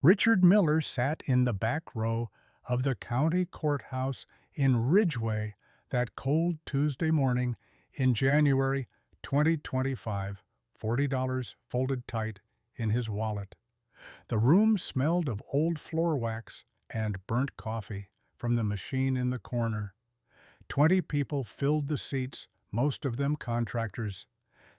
Richard Miller sat in the back row of the county courthouse in Ridgway that cold Tuesday morning in January 2025, $40 folded tight in his wallet. The room smelled of old floor wax and burnt coffee from the machine in the corner. 20 people filled the seats, most of them contractors,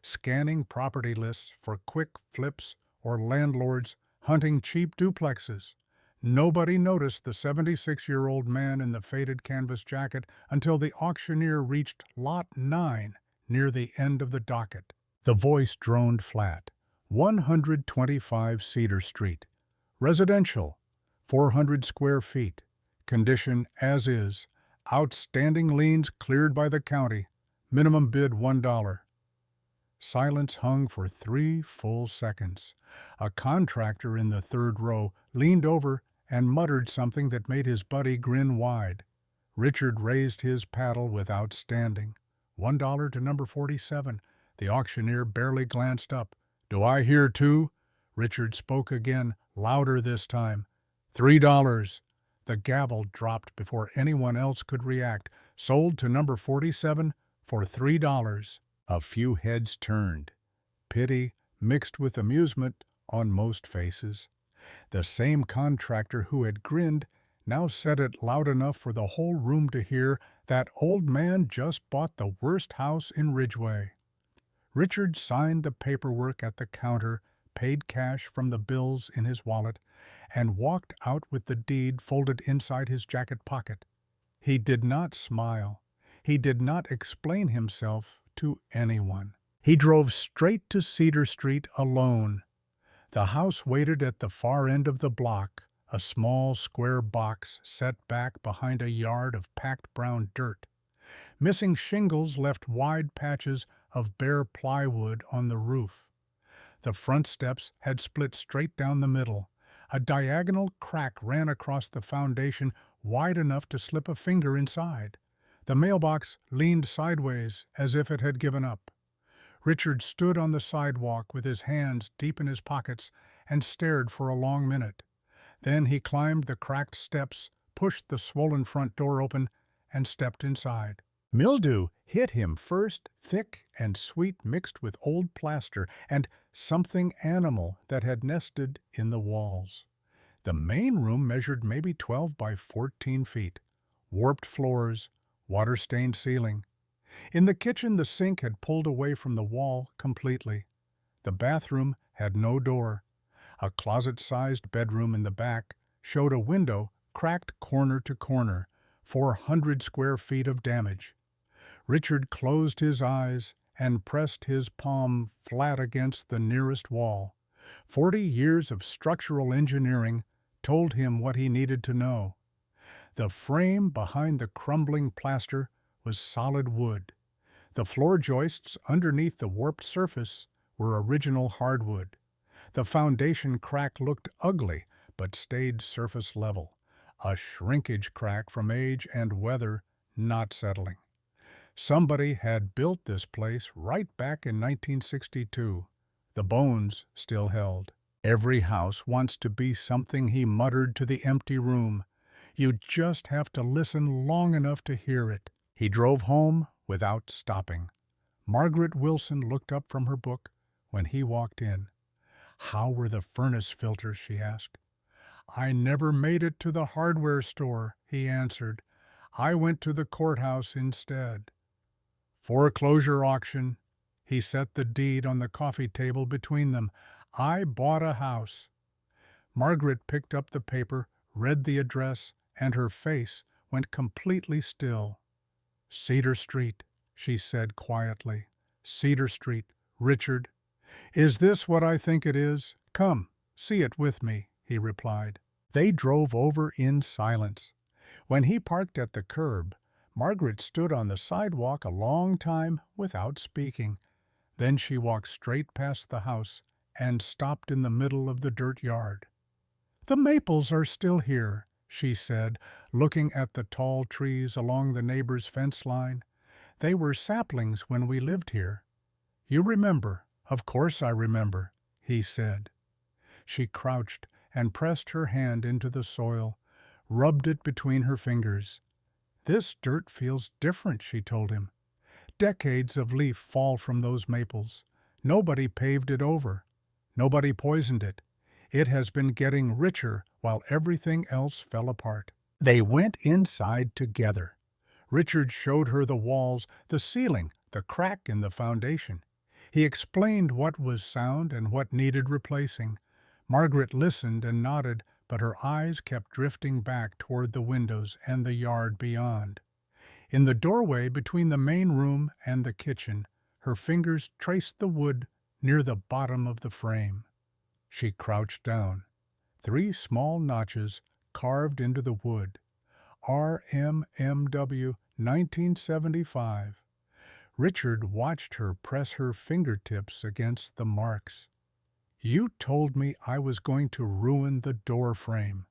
scanning property lists for quick flips or landlords hunting cheap duplexes. Nobody noticed the 76-year-old man in the faded canvas jacket until the auctioneer reached Lot 9 near the end of the docket. The voice droned flat. 125 Cedar Street. Residential. 400 square feet. Condition as is. Outstanding liens cleared by the county. Minimum bid $1. Silence hung for 3 full seconds. A contractor in the third row leaned over and muttered something that made his buddy grin wide. Richard raised his paddle without standing. $1 to number 47. The auctioneer barely glanced up. "Do I hear two?" Richard spoke again, louder this time. $3. The gavel dropped before anyone else could react. Sold to number 47 for $3. A few heads turned. Pity mixed with amusement on most faces. The same contractor who had grinned now said it loud enough for the whole room to hear. That old man just bought the worst house in Ridgway. Richard signed the paperwork at the counter, paid cash from the bills in his wallet, and walked out with the deed folded inside his jacket pocket. He did not smile. He did not explain himself to anyone. He drove straight to Cedar Street alone. The house waited at the far end of the block, a small square box set back behind a yard of packed brown dirt. Missing shingles left wide patches of bare plywood on the roof. The front steps had split straight down the middle. A diagonal crack ran across the foundation wide enough to slip a finger inside. The mailbox leaned sideways as if it had given up. Richard stood on the sidewalk with his hands deep in his pockets and stared for a long minute. Then he climbed the cracked steps, pushed the swollen front door open, and stepped inside. Mildew hit him first, thick and sweet mixed with old plaster and something animal that had nested in the walls. The main room measured maybe 12 by 14 feet. Warped floors, water-stained ceiling. In the kitchen, the sink had pulled away from the wall completely. The bathroom had no door. A closet-sized bedroom in the back showed a window cracked corner to corner, 400 square feet of damage. Richard closed his eyes and pressed his palm flat against the nearest wall. 40 years of structural engineering told him what he needed to know. The frame behind the crumbling plaster was solid wood. The floor joists underneath the warped surface were original hardwood. The foundation crack looked ugly, but stayed surface level. A shrinkage crack from age and weather not settling. Somebody had built this place right back in 1962. The bones still held. "Every house wants to be something," he muttered to the empty room. "You just have to listen long enough to hear it." He drove home without stopping. Margaret Wilson looked up from her book when he walked in. "How were the furnace filters?" she asked. "I never made it to the hardware store," he answered. "I went to the courthouse instead." "Foreclosure auction." He set the deed on the coffee table between them. "I bought a house." Margaret picked up the paper, read the address, and her face went completely still. "Cedar Street," she said quietly. "Cedar Street, Richard. Is this what I think it is? Come, see it with me," he replied. They drove over in silence. When he parked at the curb, Margaret stood on the sidewalk a long time without speaking. Then she walked straight past the house and stopped in the middle of the dirt yard. "The maples are still here," she said, looking at the tall trees along the neighbor's fence line. "They were saplings when we lived here." "You remember?" "Of course I remember," he said. She crouched and pressed her hand into the soil, rubbed it between her fingers. "This dirt feels different," she told him. "Decades of leaf fall from those maples. Nobody paved it over. Nobody poisoned it. It has been getting richer while everything else fell apart." They went inside together. Richard showed her the walls, the ceiling, the crack in the foundation. He explained what was sound and what needed replacing. Margaret listened and nodded, but her eyes kept drifting back toward the windows and the yard beyond. In the doorway between the main room and the kitchen, her fingers traced the wood near the bottom of the frame. She crouched down. 3 small notches carved into the wood. RMMW 1975. Richard watched her press her fingertips against the marks. "You told me I was going to ruin the door frame."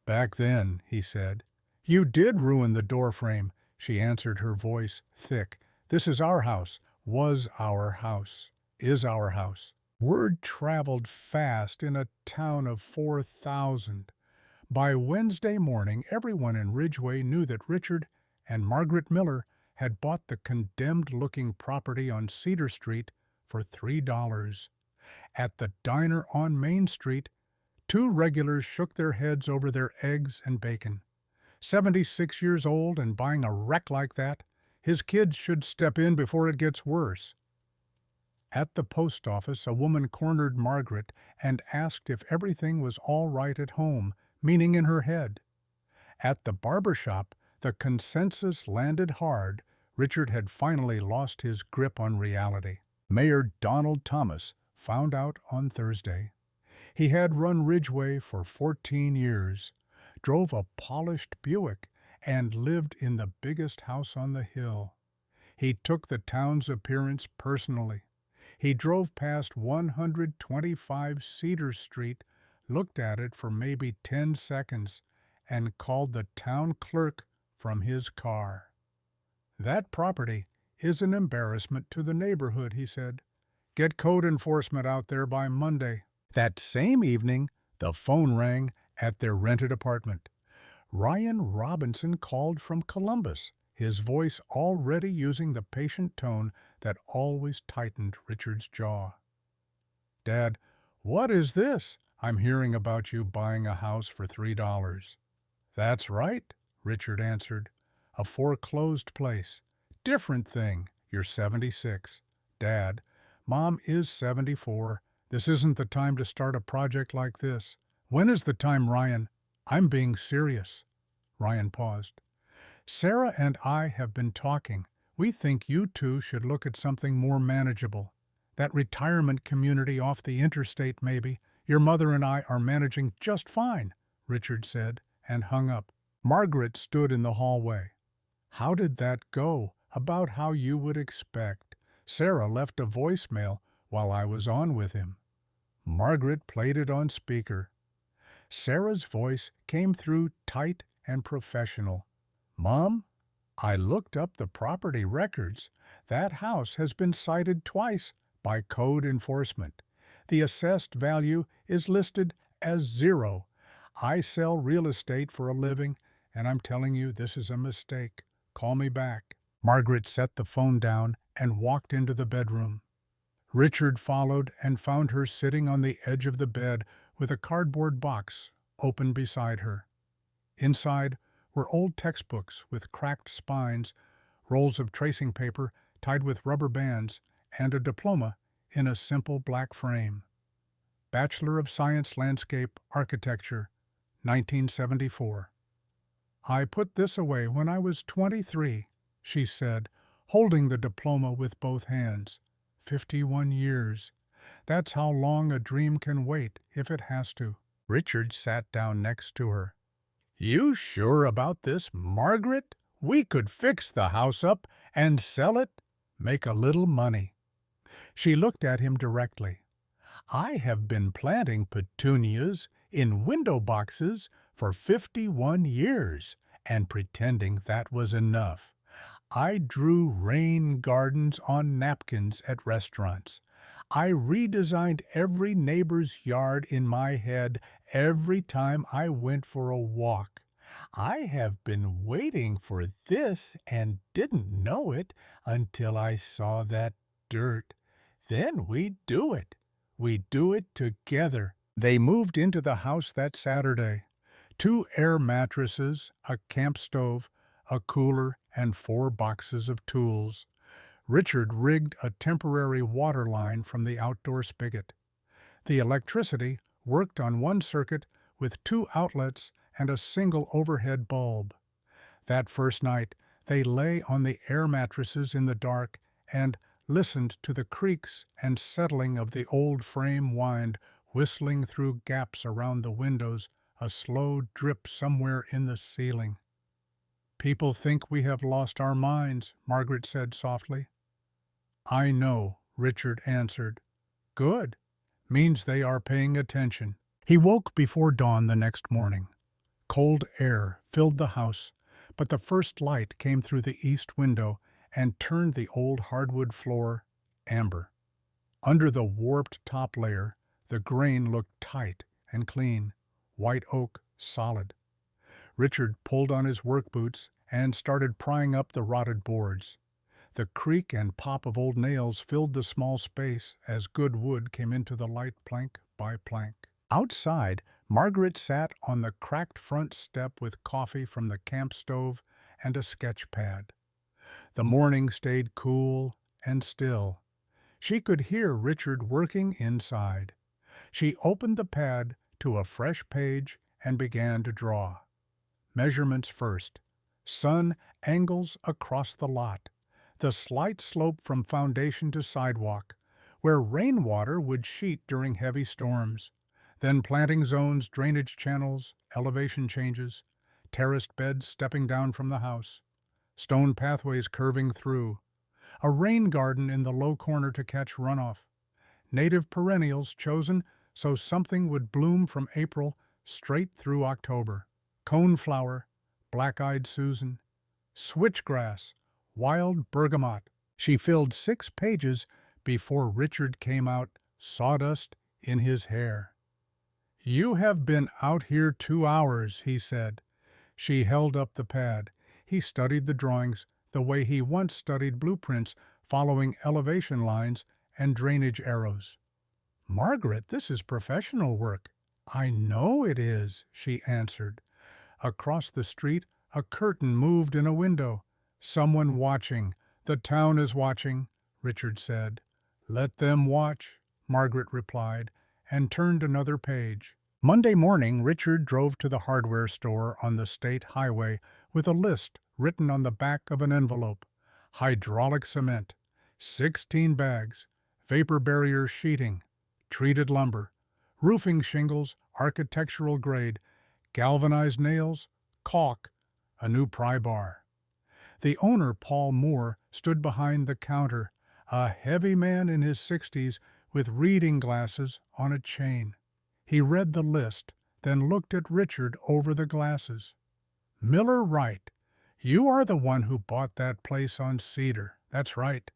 "Back then," he said. "You did ruin the door frame," she answered, her voice thick. "This is our house, was our house, is our house." Word traveled fast in a town of 4,000. By Wednesday morning, everyone in Ridgeway knew that Richard and Margaret Miller had bought the condemned-looking property on Cedar Street for $3. At the diner on Main Street, 2 regulars shook their heads over their eggs and bacon. 76 years old and buying a wreck like that? His kids should step in before it gets worse. At the post office, a woman cornered Margaret and asked if everything was all right at home, meaning in her head. At the barber shop, the consensus landed hard. Richard had finally lost his grip on reality. Mayor Donald Thomas found out on Thursday. He had run Ridgeway for 14 years, drove a polished Buick, and lived in the biggest house on the hill. He took the town's appearance personally. He drove past 125 Cedar Street, looked at it for maybe 10 seconds, and called the town clerk from his car. "That property is an embarrassment to the neighborhood," he said. "Get code enforcement out there by Monday." That same evening, the phone rang at their rented apartment. Ryan Robinson called from Columbus, his voice already using the patient tone that always tightened Richard's jaw. "Dad, what is this? I'm hearing about you buying a house for $3. "That's right," Richard answered. "A foreclosed place. Different thing. You're 76. Dad, Mom is 74. This isn't the time to start a project like this." "When is the time, Ryan? I'm being serious." Ryan paused. "Sarah and I have been talking. We think you two should look at something more manageable. That retirement community off the interstate, maybe. Your mother and I are managing just fine," Richard said, and hung up. Margaret stood in the hallway. "How did that go?" "About how you would expect. Sarah left a voicemail while I was on with him." Margaret played it on speaker. Sarah's voice came through tight and professional. "Mom, I looked up the property records. That house has been cited twice by code enforcement. The assessed value is listed as 0. I sell real estate for a living, and I'm telling you this is a mistake. Call me back." Margaret set the phone down and walked into the bedroom. Richard followed and found her sitting on the edge of the bed with a cardboard box open beside her. Inside were old textbooks with cracked spines, rolls of tracing paper tied with rubber bands, and a diploma in a simple black frame. Bachelor of Science Landscape Architecture, 1974. "I put this away when I was 23, she said, holding the diploma with both hands. 51 years. That's how long a dream can wait if it has to. Richard sat down next to her. "You sure about this, Margaret? We could fix the house up and sell it, make a little money." She looked at him directly. "I have been planting petunias in window boxes for 51 years and pretending that was enough. I drew rain gardens on napkins at restaurants. I redesigned every neighbor's yard in my head every time I went for a walk. I have been waiting for this and didn't know it until I saw that dirt. Then we do it. We do it together. They moved into the house that Saturday. 2 air mattresses, a camp stove, a cooler, and 4 boxes of tools. Richard rigged a temporary water line from the outdoor spigot. The electricity worked on one circuit with 2 outlets and a single overhead bulb. That first night, they lay on the air mattresses in the dark and listened to the creaks and settling of the old frame wind whistling through gaps around the windows, a slow drip somewhere in the ceiling. "People think we have lost our minds," Margaret said softly. "I know," Richard answered. "Good. Means they are paying attention." He woke before dawn the next morning. Cold air filled the house, but the first light came through the east window and turned the old hardwood floor amber. Under the warped top layer, the grain looked tight and clean, white oak solid. Richard pulled on his work boots and started prying up the rotted boards. The creak and pop of old nails filled the small space as good wood came into the light plank by plank. Outside, Margaret sat on the cracked front step with coffee from the camp stove and a sketch pad. The morning stayed cool and still. She could hear Richard working inside. She opened the pad to a fresh page and began to draw. Measurements first. Sun angles across the lot. The slight slope from foundation to sidewalk, where rainwater would sheet during heavy storms. Then planting zones, drainage channels, elevation changes, terraced beds stepping down from the house, stone pathways curving through, a rain garden in the low corner to catch runoff, native perennials chosen so something would bloom from April straight through October, coneflower, black-eyed Susan, switchgrass, wild bergamot. She filled 6 pages before Richard came out, sawdust in his hair. "You have been out here 2 hours," he said. She held up the pad. He studied the drawings the way he once studied blueprints, following elevation lines and drainage arrows. "Margaret, this is professional work." "I know it is," she answered. Across the street, a curtain moved in a window. "Someone watching. The town is watching," Richard said. "Let them watch," Margaret replied, and turned another page. Monday morning, Richard drove to the hardware store on the state highway with a list written on the back of an envelope. Hydraulic cement, 16 bags, vapor barrier sheeting, treated lumber, roofing shingles, architectural grade, galvanized nails, caulk, a new pry bar. The owner, Paul Moore, stood behind the counter, a heavy man in his 60s with reading glasses on a chain. He read the list, then looked at Richard over the glasses. "Miller Wright, you are the one who bought that place on Cedar. That's right.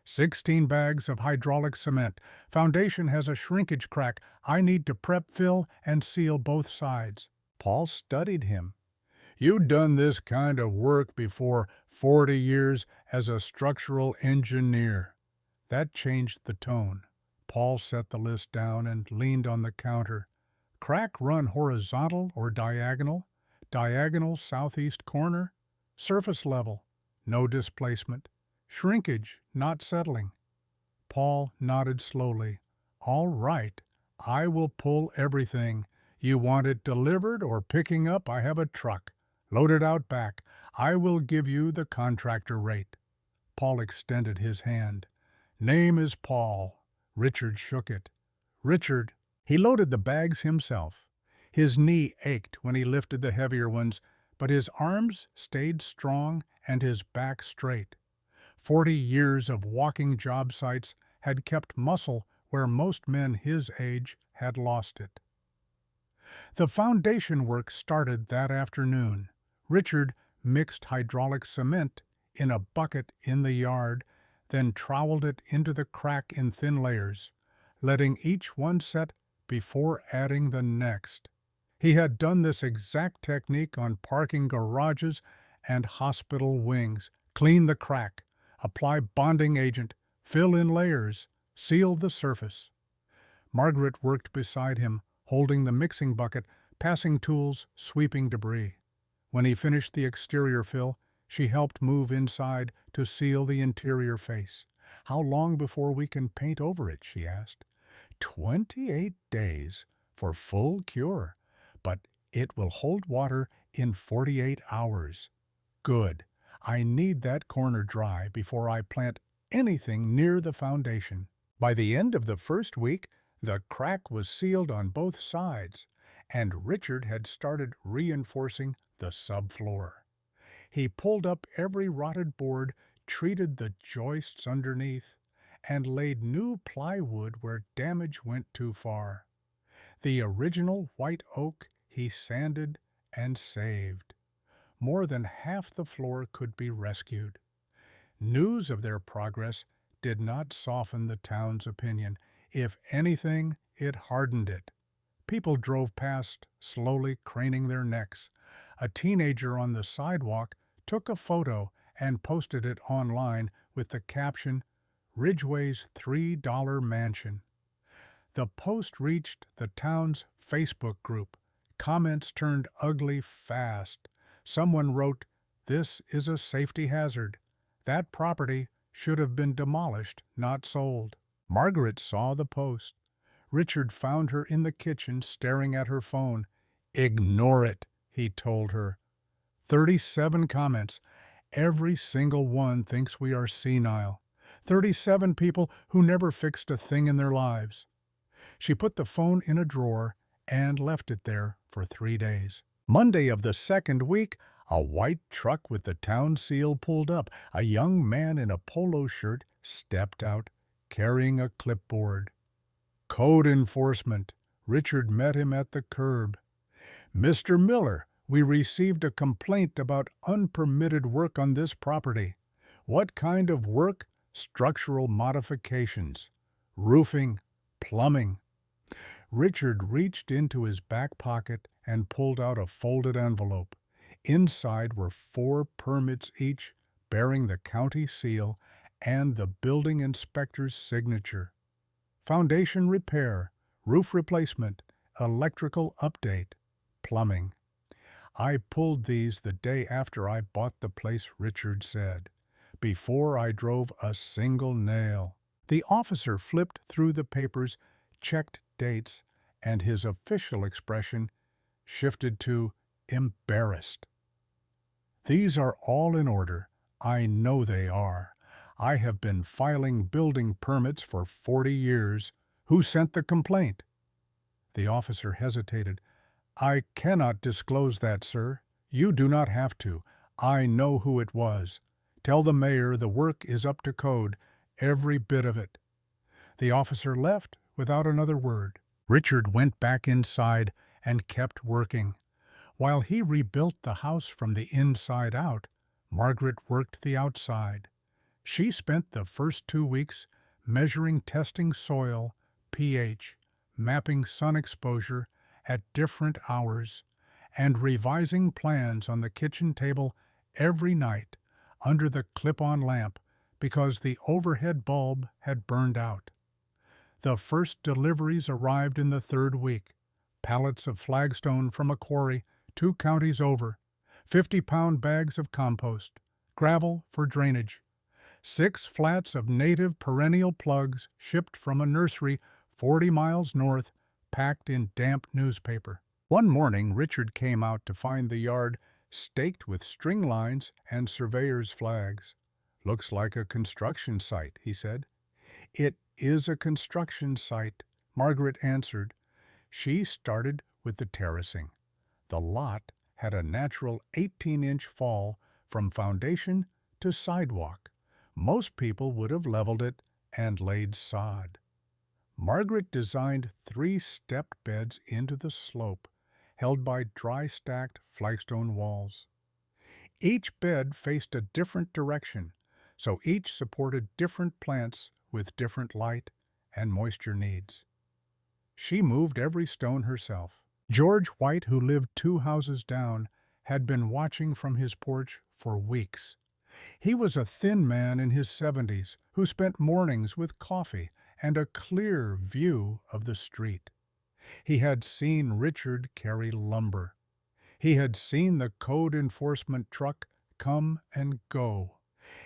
16 bags of hydraulic cement. Foundation has a shrinkage crack. I need to prep, fill, and seal both sides." Paul studied him. "You done this kind of work before 40 years as a structural engineer." That changed the tone. Paul set the list down and leaned on the counter. "Crack run horizontal or diagonal? Diagonal southeast corner? Surface level? No displacement. Shrinkage, not settling." Paul nodded slowly. "All right, I will pull everything. You want it delivered or picking up? I have a truck. Load it out back. I will give you the contractor rate." Paul extended his hand. "Name is Paul." Richard shook it. "Richard." He loaded the bags himself. His knee ached when he lifted the heavier ones, but his arms stayed strong and his back straight. 40 years of walking job sites had kept muscle where most men his age had lost it. The foundation work started that afternoon. Richard mixed hydraulic cement in a bucket in the yard, then troweled it into the crack in thin layers, letting each one set before adding the next. He had done this exact technique on parking garages and hospital wings. Clean the crack, apply bonding agent, fill in layers, seal the surface. Margaret worked beside him, holding the mixing bucket, passing tools, sweeping debris. When he finished the exterior fill, she helped move inside to seal the interior face. "How long before we can paint over it?" she asked. 28 days for full cure, but it will hold water in 48 hours. Good. I need that corner dry before I plant anything near the foundation. By the end of the first week, the crack was sealed on both sides, and Richard had started reinforcing the subfloor. He pulled up every rotted board, treated the joists underneath, and laid new plywood where damage went too far. The original white oak he sanded and saved. More than half the floor could be rescued. News of their progress did not soften the town's opinion. If anything, it hardened it. People drove past, slowly craning their necks. A teenager on the sidewalk took a photo and posted it online with the caption, "Ridgway's $3 mansion." The post reached the town's Facebook group. Comments turned ugly fast. Someone wrote, "This is a safety hazard. That property should have been demolished, not sold." Margaret saw the post. Richard found her in the kitchen staring at her phone. "Ignore it," he told her. 37 comments. Every single one thinks we are senile. 37 people who never fixed a thing in their lives. She put the phone in a drawer and left it there for 3 days. Monday of the second week, a white truck with the town seal pulled up. A young man in a polo shirt stepped out, carrying a clipboard. Code enforcement. Richard met him at the curb. "Mr. Miller, we received a complaint about unpermitted work on this property." "What kind of work?" "Structural modifications. Roofing, plumbing." Richard reached into his back pocket and pulled out a folded envelope. Inside were 4 permits each, bearing the county seal and the building inspector's signature. Foundation repair, roof replacement, electrical update, plumbing. "I pulled these the day after I bought the place," Richard said, "before I drove a single nail." The officer flipped through the papers, checked dates, and his official expression shifted to embarrassed. "These are all in order. I know they are. I have been filing building permits for 40 years. Who sent the complaint?" The officer hesitated. "I cannot disclose that, sir. You do not have to. I know who it was. Tell the mayor the work is up to code, every bit of it." The officer left without another word. Richard went back inside and kept working. While he rebuilt the house from the inside out, Margaret worked the outside. She spent the first 2 weeks measuring, testing soil, pH, mapping sun exposure at different hours, and revising plans on the kitchen table every night under the clip-on lamp because the overhead bulb had burned out. The first deliveries arrived in the 3rd week. Pallets of flagstone from a quarry 2 counties over, 50-pound bags of compost, gravel for drainage, 6 flats of native perennial plugs shipped from a nursery 40 miles north, packed in damp newspaper. One morning, Richard came out to find the yard staked with string lines and surveyor's flags. "Looks like a construction site," he said. "It is a construction site," Margaret answered. She started with the terracing. The lot had a natural 18-inch fall from foundation to sidewalk. Most people would have leveled it and laid sod. Margaret designed 3 stepped beds into the slope, held by dry-stacked flagstone walls. Each bed faced a different direction, so each supported different plants with different light and moisture needs. She moved every stone herself. George White, who lived 2 houses down, had been watching from his porch for weeks. He was a thin man in his 70s who spent mornings with coffee and a clear view of the street. He had seen Richard carry lumber. He had seen the code enforcement truck come and go.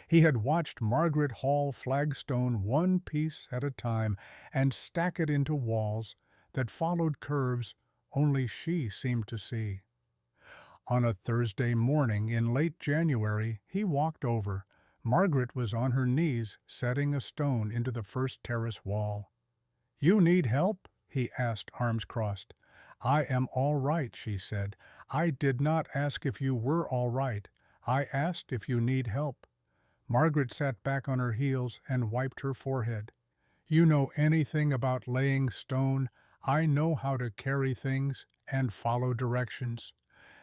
He had watched Margaret haul flagstone one piece at a time and stack it into walls that followed curves only she seemed to see. On a Thursday morning in late January, he walked over. Margaret was on her knees setting a stone into the first terrace wall. "You need help?" he asked, arms crossed. "I am all right," she said. "I did not ask if you were all right. I asked if you need help." Margaret sat back on her heels and wiped her forehead. "You know anything about laying stone? I know how to carry things and follow directions."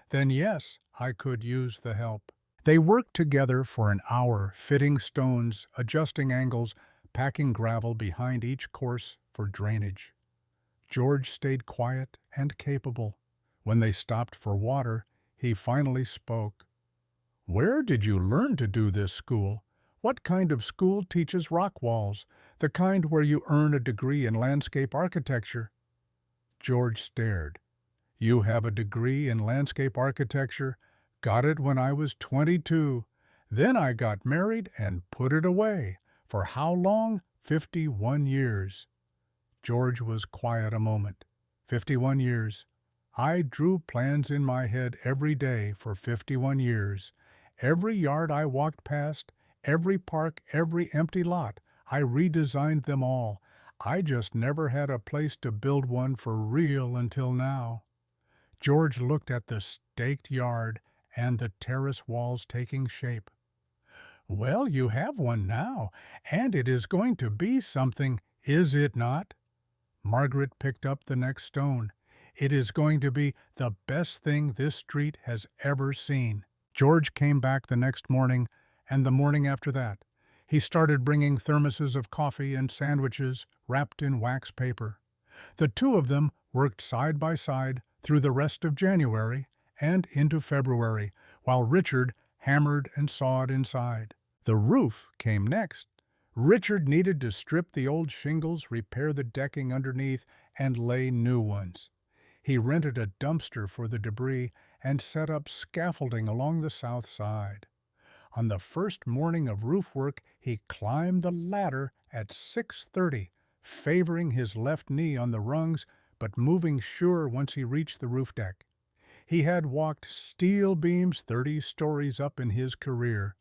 "Then yes, I could use the help." They worked together for an hour, fitting stones, adjusting angles, packing gravel behind each course for drainage. George stayed quiet and capable. When they stopped for water, he finally spoke. "Where did you learn to do this school? What kind of school teaches rock walls? The kind where you earn a degree in landscape architecture?" George stared. "You have a degree in landscape architecture? Got it when I was 22. Then I got married and put it away. For how long? 51 years. George was quiet a moment. 51 years. I drew plans in my head every day for 51 years. Every yard I walked past, every park, every empty lot, I redesigned them all. I just never had a place to build one for real until now." George looked at the staked yard and the terrace walls taking shape. "Well, you have one now, and it is going to be something, is it not?" Margaret picked up the next stone. "It is going to be the best thing this street has ever seen." George came back the next morning, and the morning after that. He started bringing thermoses of coffee and sandwiches wrapped in wax paper. The two of them worked side by side through the rest of January and into February, while Richard hammered and sawed inside. The roof came next. Richard needed to strip the old shingles, repair the decking underneath, and lay new ones. He rented a dumpster for the debris and set up scaffolding along the south side. On the first morning of roof work, he climbed the ladder at 6:30, favoring his left knee on the rungs, but moving sure once he reached the roof deck. He had walked steel beams 30 stories up in his career.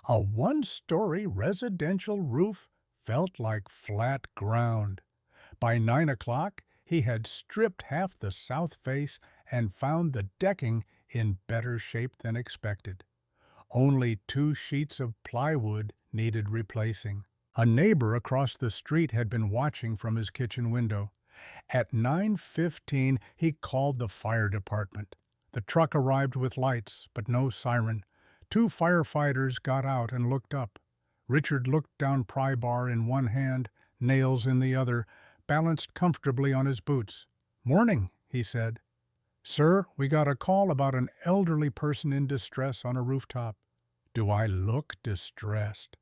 A one-story residential roof felt like flat ground. By 9 o'clock, he had stripped half the south face and found the decking in better shape than expected. Only 2 sheets of plywood needed replacing. A neighbor across the street had been watching from his kitchen window. At 9:15, he called the fire department. The truck arrived with lights, but no siren. 2 firefighters got out and looked up. Richard looked down pry bar in one hand, nails in the other, balanced comfortably on his boots. "Morning," he said. "Sir, we got a call about an elderly person in distress on a rooftop." "Do I look distressed?"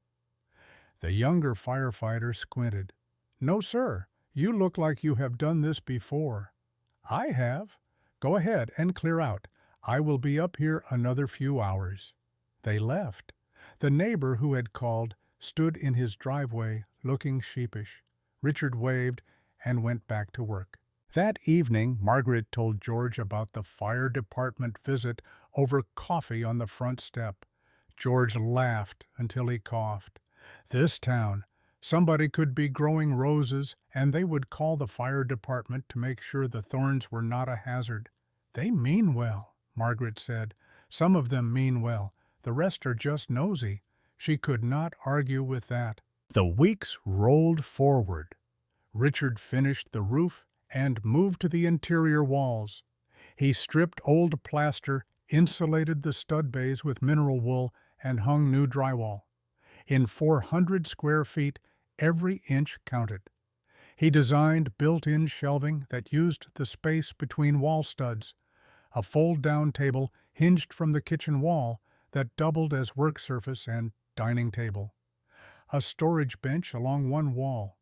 The younger firefighter squinted. "No, sir. You look like you have done this before." "I have. Go ahead and clear out. I will be up here another few hours." They left. The neighbor who had called stood in his driveway, looking sheepish. Richard waved and went back to work. That evening, Margaret told George about the fire department visit over coffee on the front step. George laughed until he coughed. This town, somebody could be growing roses, and they would call the fire department to make sure the thorns were not a hazard. "They mean well," Margaret said. "Some of them mean well. The rest are just nosy." She could not argue with that. The weeks rolled forward. Richard finished the roof and moved to the interior walls. He stripped old plaster, insulated the stud bays with mineral wool, and hung new drywall. In 400 square feet, every inch counted. He designed built-in shelving that used the space between wall studs, a fold-down table hinged from the kitchen wall that doubled as work surface and dining table, a storage bench along one wall,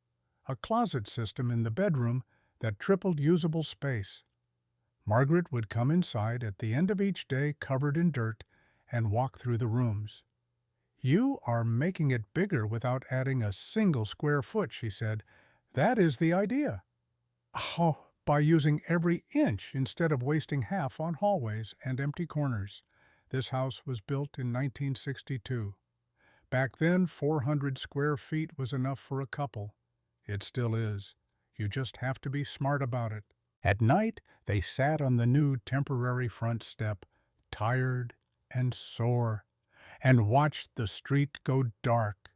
a closet system in the bedroom that tripled usable space. Margaret would come inside at the end of each day covered in dirt and walk through the rooms. "You are making it bigger without adding a single square foot," she said. "That is the idea." "Oh, by using every inch instead of wasting half on hallways and empty corners." This house was built in 1962. Back then, 400 square feet was enough for a couple. It still is. You just have to be smart about it. At night, they sat on the new temporary front step, tired and sore, and watched the street go dark.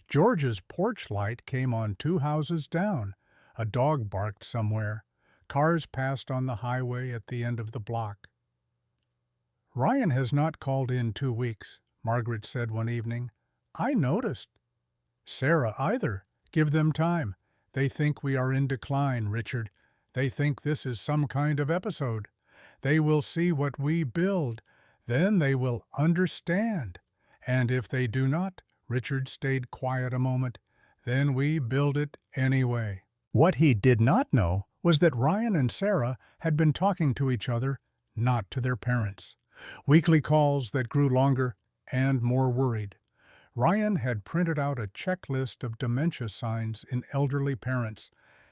George's porch light came on 2 houses down. A dog barked somewhere. Cars passed on the highway at the end of the block. "Ryan has not called in 2 weeks," Margaret said one evening. "I noticed." "Sarah either. Give them time. They think we are in decline, Richard. They think this is some kind of episode. They will see what we build. Then they will understand. And if they do not," Richard stayed quiet a moment, "then we build it anyway." What he did not know was that Ryan and Sarah had been talking to each other, not to their parents. Weekly calls that grew longer and more worried. Ryan had printed out a checklist of dementia signs in elderly parents.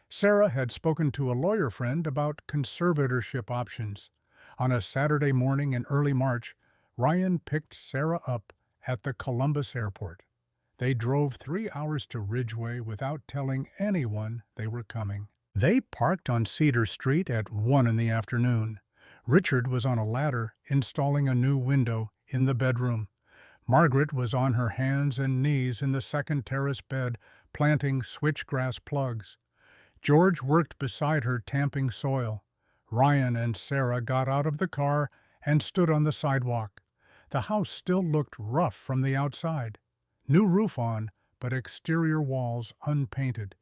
Sarah had spoken to a lawyer friend about conservatorship options. On a Saturday morning in early March, Ryan picked Sarah up at the Columbus airport. They drove 3 hours to Ridgeway without telling anyone they were coming. They parked on Cedar Street at 1 in the afternoon. Richard was on a ladder installing a new window in the bedroom. Margaret was on her hands and knees in the second terrace bed, planting switchgrass plugs. George worked beside her tamping soil. Ryan and Sarah got out of the car and stood on the sidewalk. The house still looked rough from the outside. New roof on, but exterior walls unpainted.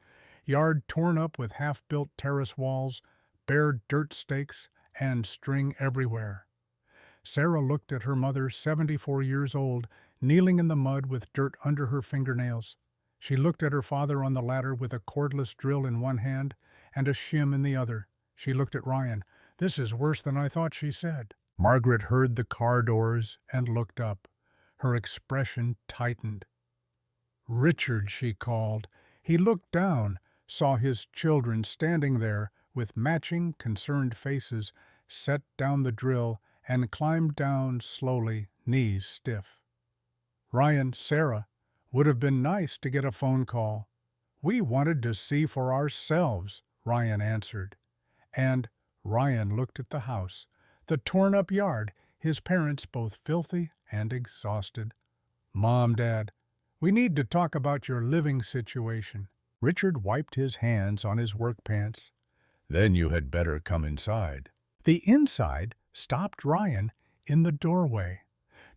Yard torn up with half-built terrace walls, bare dirt stakes, and string everywhere. Sarah looked at her mother, 74 years old, kneeling in the mud with dirt under her fingernails. She looked at her father on the ladder with a cordless drill in one hand and a shim in the other. She looked at Ryan. "This is worse than I thought," she said. Margaret heard the car doors and looked up. Her expression tightened. "Richard," she called. He looked down, saw his children standing there with matching concerned faces, set down the drill, and climbed down slowly, knees stiff. "Ryan, Sarah, would have been nice to get a phone call. We wanted to see for ourselves," Ryan answered. And Ryan looked at the house, the torn-up yard, his parents both filthy and exhausted. "Mom, Dad, we need to talk about your living situation." Richard wiped his hands on his work pants. "Then you had better come inside." The inside stopped Ryan in the doorway.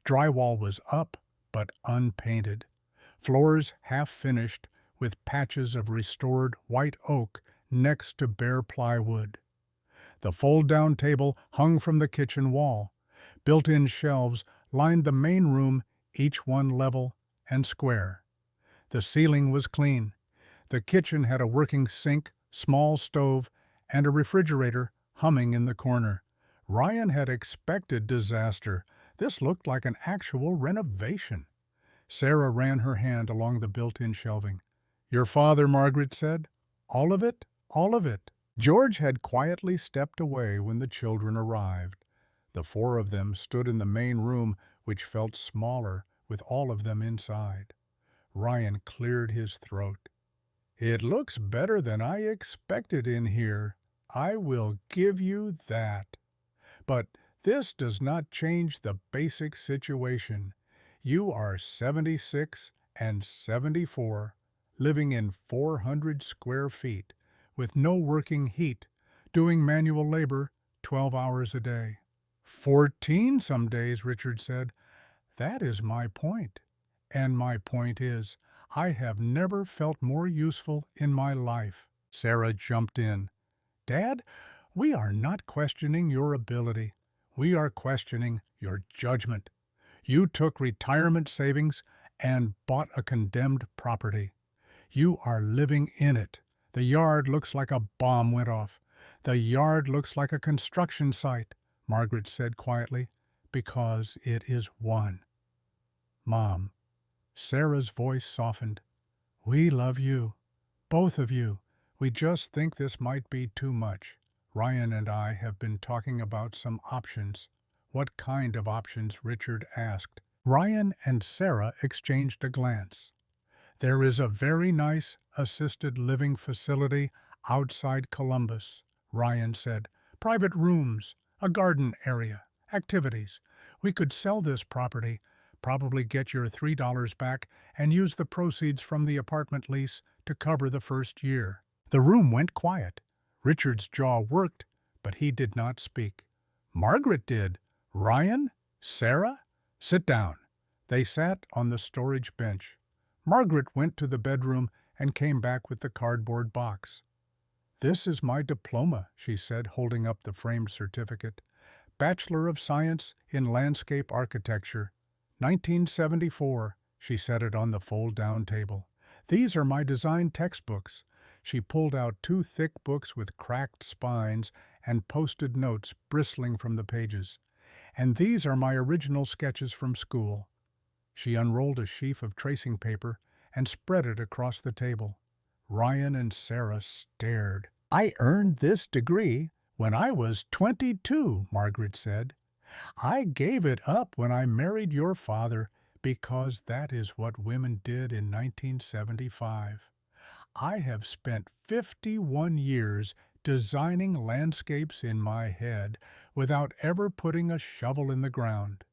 Drywall was up, but unpainted. Floors half finished, with patches of restored white oak next to bare plywood. The fold-down table hung from the kitchen wall. Built-in shelves lined the main room, each one level and square. The ceiling was clean. The kitchen had a working sink, small stove, and a refrigerator humming in the corner. Ryan had expected disaster. This looked like an actual renovation. Sarah ran her hand along the built-in shelving. "Your father," Margaret said. "All of it? All of it." George had quietly stepped away when the children arrived. The 4 of them stood in the main room, which felt smaller with all of them inside. Ryan cleared his throat. "It looks better than I expected in here. I will give you that. But this does not change the basic situation. You are 76 and 74, living in 400 square feet, with no working heat, doing manual labor 12 hours a day." 14 some days, Richard said. "That is my point. And my point is, I have never felt more useful in my life." Sarah jumped in. Dad, we are not questioning your ability. We are questioning your judgment. You took retirement savings and bought a condemned property. You are living in it. The yard looks like a bomb went off. The yard looks like a construction site, Margaret said quietly, because it is one. Mom. Sarah's voice softened. We love you. Both of you. We just think this might be too much. Ryan and I have been talking about some options. What kind of options? Richard asked. Ryan and Sarah exchanged a glance. There is a very nice assisted living facility outside Columbus, Ryan said. Private rooms, a garden area, activities. We could sell this property, probably get your $3 back, and use the proceeds from the apartment lease to cover the first year. The room went quiet. Richard's jaw worked, but he did not speak. Margaret did. Ryan? Sarah? Sit down. They sat on the storage bench. Margaret went to the bedroom and came back with the cardboard box. This is my diploma, she said, holding up the framed certificate. Bachelor of Science in Landscape Architecture. 1974, she set it on the fold-down table. These are my design textbooks. She pulled out 2 thick books with cracked spines and post-it notes bristling from the pages. And these are my original sketches from school. She unrolled a sheaf of tracing paper and spread it across the table. Ryan and Sarah stared. I earned this degree when I was 22, Margaret said. I gave it up when I married your father because that is what women did in 1975. I have spent 51 years designing landscapes in my head without ever putting a shovel in the ground.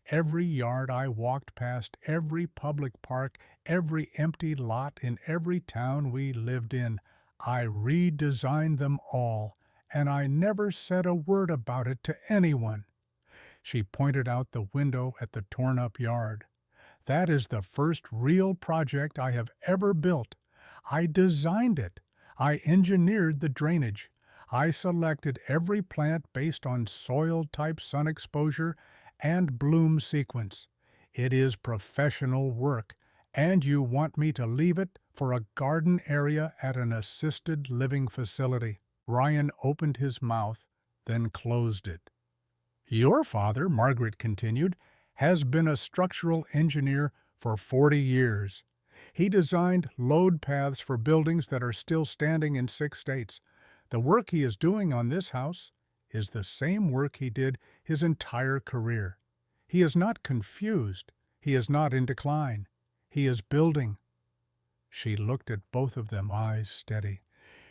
Every yard I walked past, every public park, every empty lot in every town we lived in, I redesigned them all, and I never said a word about it to anyone. She pointed out the window at the torn-up yard. That is the first real project I have ever built. I designed it. I engineered the drainage. I selected every plant based on soil type, sun exposure, and bloom sequence. It is professional work, and you want me to leave it for a garden area at an assisted living facility. Ryan opened his mouth, then closed it. Your father, Margaret continued, has been a structural engineer for 40 years. He designed load paths for buildings that are still standing in 6 states. The work he is doing on this house is the same work he did his entire career. He is not confused. He is not in decline. He is building. She looked at both of them, eyes steady.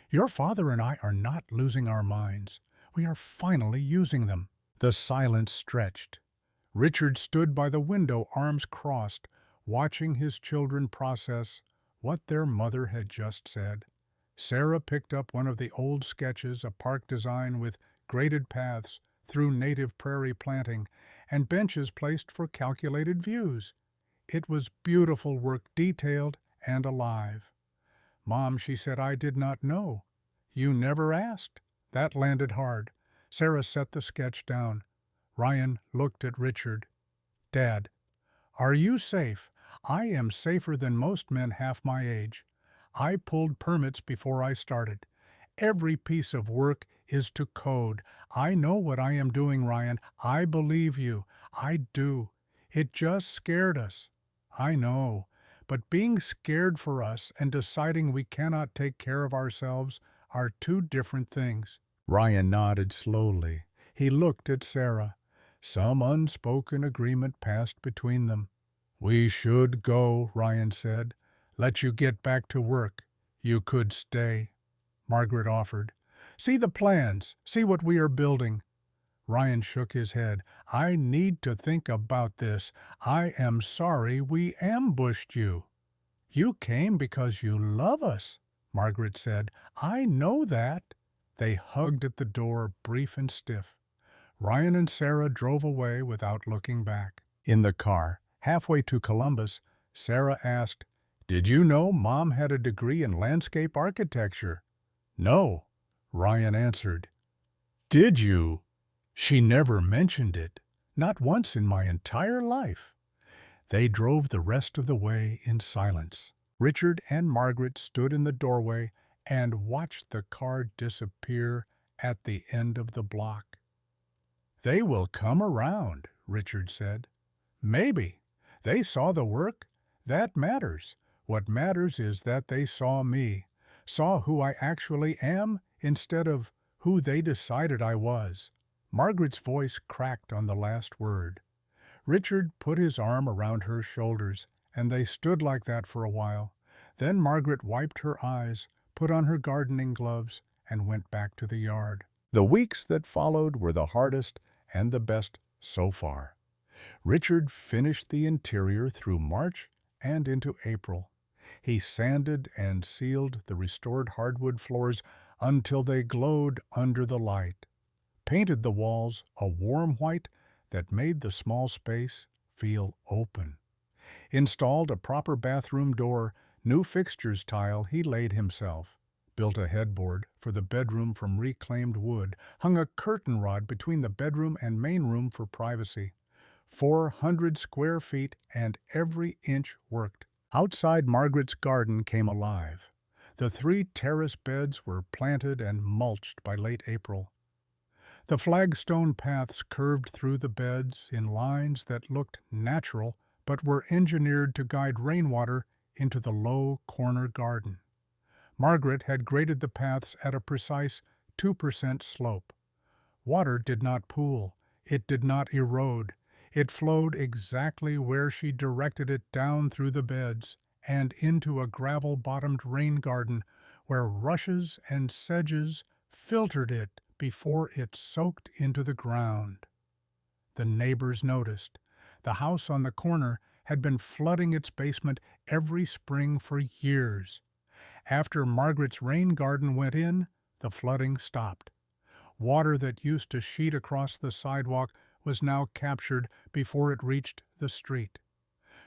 Your father and I are not losing our minds. We are finally using them. The silence stretched. Richard stood by the window, arms crossed, watching his children process what their mother had just said. Sarah picked up one of the old sketches, a park design with graded paths through native prairie planting and benches placed for calculated views. It was beautiful work, detailed and alive. Mom, she said, I did not know. You never asked. That landed hard. Sarah set the sketch down. Ryan looked at Richard. Dad, are you safe? I am safer than most men half my age. I pulled permits before I started. Every piece of work is to code. I know what I am doing, Ryan. I believe you. I do. It just scared us. I know. But being scared for us and deciding we cannot take care of ourselves are 2 different things. Ryan nodded slowly. He looked at Sarah. Some unspoken agreement passed between them. We should go, Ryan said. Let you get back to work. You could stay. Margaret offered. See the plans. See what we are building. Ryan shook his head. I need to think about this. I am sorry we ambushed you. You came because you love us, Margaret said. I know that. They hugged at the door, brief and stiff. Ryan and Sarah drove away without looking back. In the car, halfway to Columbus, Sarah asked, Did you know Mom had a degree in landscape architecture? No, Ryan answered. Did you? She never mentioned it, not once in my entire life. They drove the rest of the way in silence. Richard and Margaret stood in the doorway and watched the car disappear at the end of the block. They will come around, Richard said. Maybe. They saw the work. That matters. What matters is that they saw me, saw who I actually am instead of who they decided I was. Margaret's voice cracked on the last word. Richard put his arm around her shoulders, and they stood like that for a while. Then Margaret wiped her eyes, put on her gardening gloves, and went back to the yard. The weeks that followed were the hardest and the best so far. Richard finished the interior through March and into April. He sanded and sealed the restored hardwood floors until they glowed under the light, painted the walls a warm white that made the small space feel open, installed a proper bathroom door, new fixtures tile he laid himself, built a headboard for the bedroom from reclaimed wood, hung a curtain rod between the bedroom and main room for privacy. 400 square feet and every inch worked. Outside Margaret's garden came alive. The 3 terrace beds were planted and mulched by late April. The flagstone paths curved through the beds in lines that looked natural but were engineered to guide rainwater into the low corner garden. Margaret had graded the paths at a precise 2% slope. Water did not pool. It did not erode. It flowed exactly where she directed it down through the beds and into a gravel-bottomed rain garden where rushes and sedges filtered it before it soaked into the ground. The neighbors noticed. The house on the corner had been flooding its basement every spring for years. After Margaret's rain garden went in, the flooding stopped. Water that used to sheet across the sidewalk was now captured before it reached the street.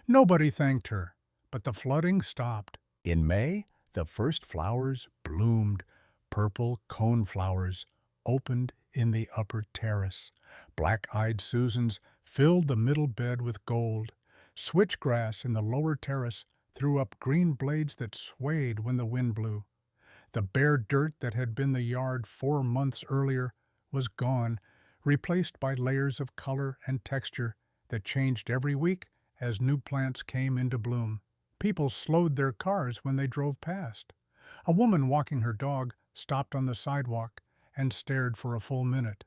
Nobody thanked her, but the flooding stopped. In May, the first flowers bloomed. Purple coneflowers opened in the upper terrace. Black-eyed Susans filled the middle bed with gold. Switchgrass in the lower terrace threw up green blades that swayed when the wind blew. The bare dirt that had been the yard 4 months earlier was gone, replaced by layers of color and texture that changed every week as new plants came into bloom. People slowed their cars when they drove past. A woman walking her dog stopped on the sidewalk and stared for a full minute.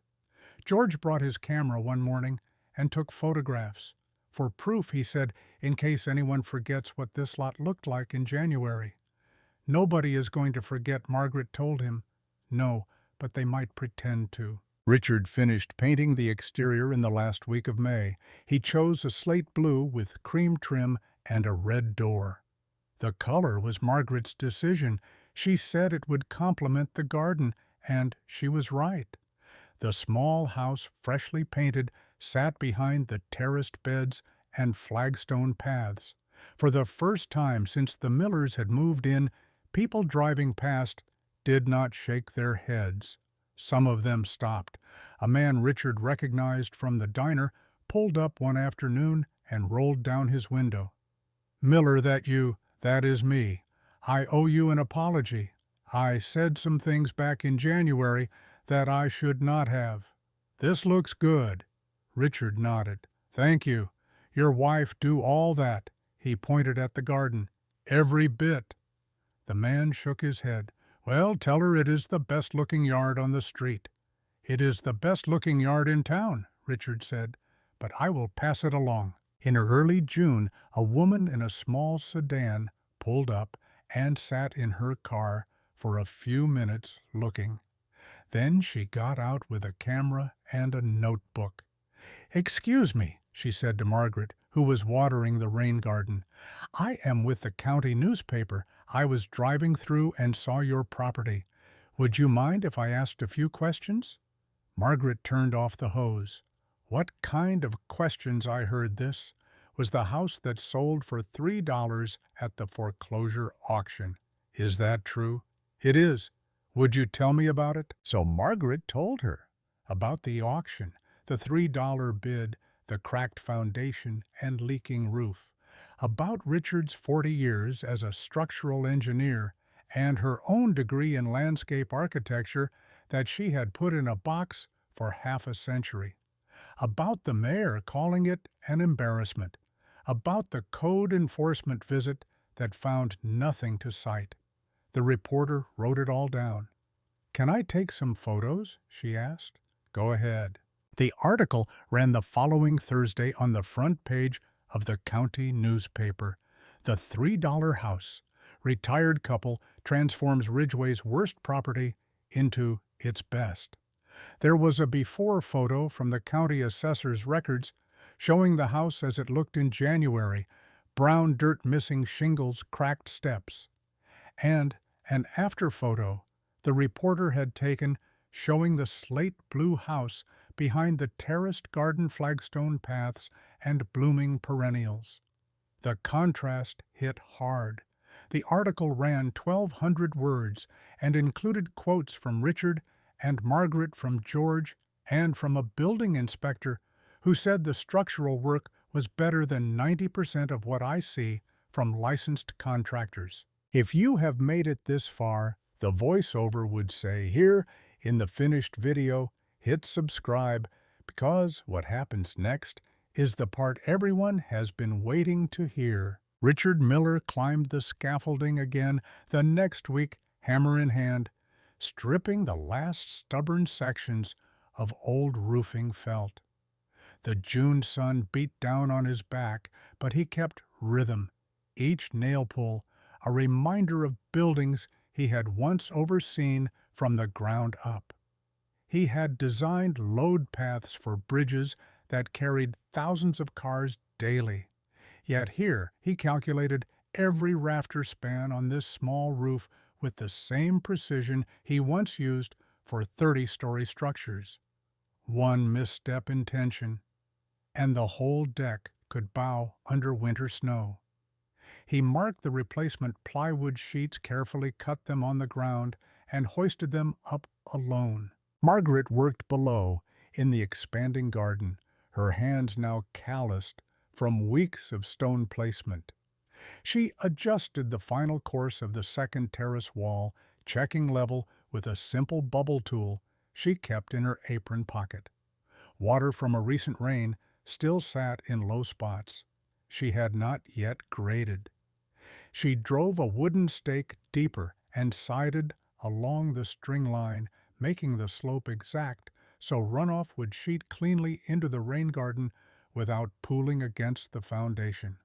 George brought his camera one morning and took photographs. For proof, he said, in case anyone forgets what this lot looked like in January. Nobody is going to forget, Margaret told him. No, but they might pretend to. Richard finished painting the exterior in the last week of May. He chose a slate blue with cream trim and a red door. The color was Margaret's decision. She said it would complement the garden, and she was right. The small house, freshly painted, sat behind the terraced beds and flagstone paths. For the first time since the Millers had moved in, people driving past did not shake their heads. Some of them stopped. A man Richard recognized from the diner pulled up one afternoon and rolled down his window. "Miller, that is me. I owe you an apology. I said some things back in January that I should not have. This looks good." Richard nodded. "Thank you. Your wife do all that." He pointed at the garden. "Every bit." The man shook his head. "Well, tell her it is the best-looking yard on the street." "It is the best-looking yard in town," Richard said, "but I will pass it along." In early June, a woman in a small sedan pulled up and sat in her car for a few minutes looking. Then she got out with a camera and a notebook. "Excuse me," she said to Margaret, who was watering the rain garden. "I am with the county newspaper. I was driving through and saw your property. Would you mind if I asked a few questions?" Margaret turned off the hose. What kind of questions, I heard this. Was the house that sold for $3 at the foreclosure auction. Is that true? It is. Would you tell me about it? So Margaret told her about the auction, the $3 bid, the cracked foundation and leaking roof, about Richard's 40 years as a structural engineer and her own degree in landscape architecture that she had put in a box for half a century, about the mayor calling it an embarrassment, about the code enforcement visit that found nothing to cite. The reporter wrote it all down. "Can I take some photos?" she asked. "Go ahead." The article ran the following Thursday on the front page of the county newspaper. The $3 house. Retired couple transforms Ridgway's worst property into its best. There was a before photo from the county assessor's records showing the house as it looked in January, brown dirt missing shingles, cracked steps, and an after photo the reporter had taken showing the slate blue house behind the terraced garden flagstone paths and blooming perennials. The contrast hit hard. The article ran 1,200 words and included quotes from Richard and Margaret, from George, and from a building inspector who said the structural work was better than 90% of what I see from licensed contractors. If you have made it this far, the voiceover would say here in the finished video, hit subscribe, because what happens next is the part everyone has been waiting to hear. Richard Miller climbed the scaffolding again the next week, hammer in hand, stripping the last stubborn sections of old roofing felt. The June sun beat down on his back, but he kept rhythm, each nail pull a reminder of buildings he had once overseen from the ground up. He had designed load paths for bridges that carried thousands of cars daily. Yet here he calculated every rafter span on this small roof with the same precision he once used for 30-story structures. One misstep in tension, and the whole deck could bow under winter snow. He marked the replacement plywood sheets, carefully cut them on the ground, and hoisted them up alone. Margaret worked below in the expanding garden, her hands now calloused from weeks of stone placement. She adjusted the final course of the second terrace wall, checking level with a simple bubble tool she kept in her apron pocket. Water from a recent rain still sat in low spots she had not yet graded. She drove a wooden stake deeper and sided along the string line, making the slope exact so runoff would sheet cleanly into the rain garden without pooling against the foundation.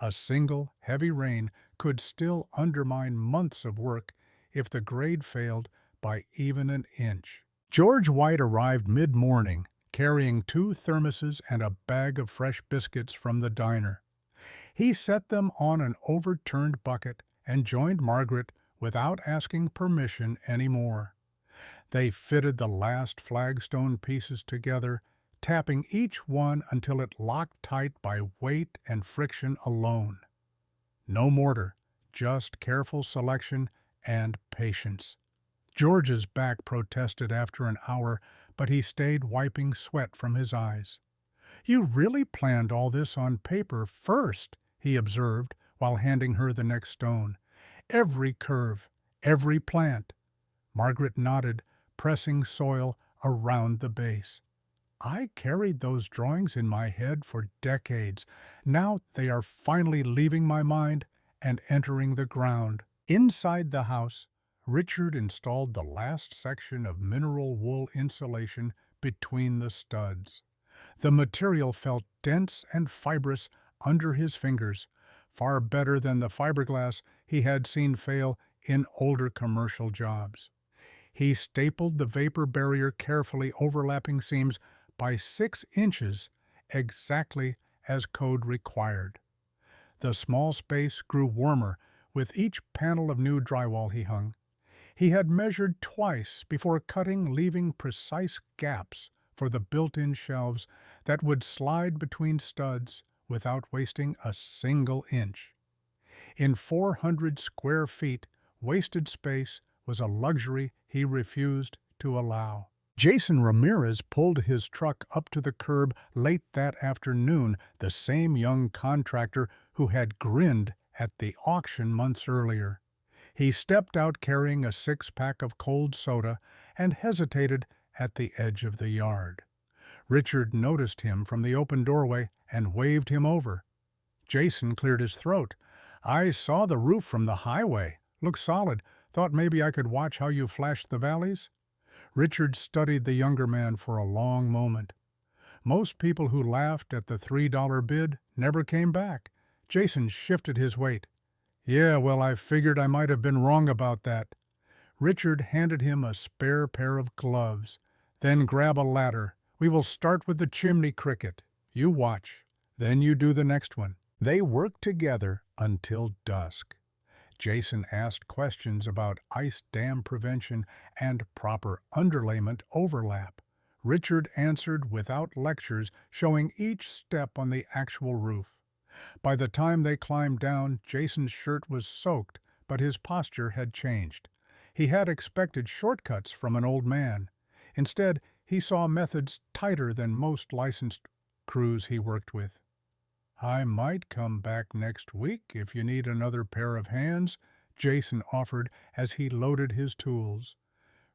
A single heavy rain could still undermine months of work if the grade failed by even an inch. George White arrived mid-morning, carrying 2 thermoses and a bag of fresh biscuits from the diner. He set them on an overturned bucket and joined Margaret without asking permission anymore. They fitted the last flagstone pieces together, tapping each one until it locked tight by weight and friction alone. No mortar, just careful selection and patience. George's back protested after an hour, but he stayed wiping sweat from his eyes. "You really planned all this on paper first," he observed while handing her the next stone. "Every curve, every plant." Margaret nodded, pressing soil around the base. "I carried those drawings in my head for decades. Now they are finally leaving my mind and entering the ground." Inside the house, Richard installed the last section of mineral wool insulation between the studs. The material felt dense and fibrous under his fingers, far better than the fiberglass he had seen fail in older commercial jobs. He stapled the vapor barrier carefully, overlapping seams by 6 inches, exactly as code required. The small space grew warmer with each panel of new drywall he hung. He had measured twice before cutting, leaving precise gaps for the built-in shelves that would slide between studs without wasting a single inch. In 400 square feet, wasted space was a luxury he refused to allow. Jason Ramirez pulled his truck up to the curb late that afternoon, the same young contractor who had grinned at the auction months earlier. He stepped out carrying a six-pack of cold soda and hesitated at the edge of the yard. Richard noticed him from the open doorway and waved him over. Jason cleared his throat. "I saw the roof from the highway. Looks solid. Thought maybe I could watch how you flashed the valleys." Richard studied the younger man for a long moment. Most people who laughed at the $3 bid never came back. Jason shifted his weight. "Yeah, well, I figured I might have been wrong about that." Richard handed him a spare pair of gloves. "Then grab a ladder. We will start with the chimney cricket. You watch. Then you do the next one." They worked together until dusk. Jason asked questions about ice dam prevention and proper underlayment overlap. Richard answered without lectures, showing each step on the actual roof. By the time they climbed down, Jason's shirt was soaked, but his posture had changed. He had expected shortcuts from an old man. Instead, he saw methods tighter than most licensed crews he worked with. "I might come back next week if you need another pair of hands," Jason offered as he loaded his tools.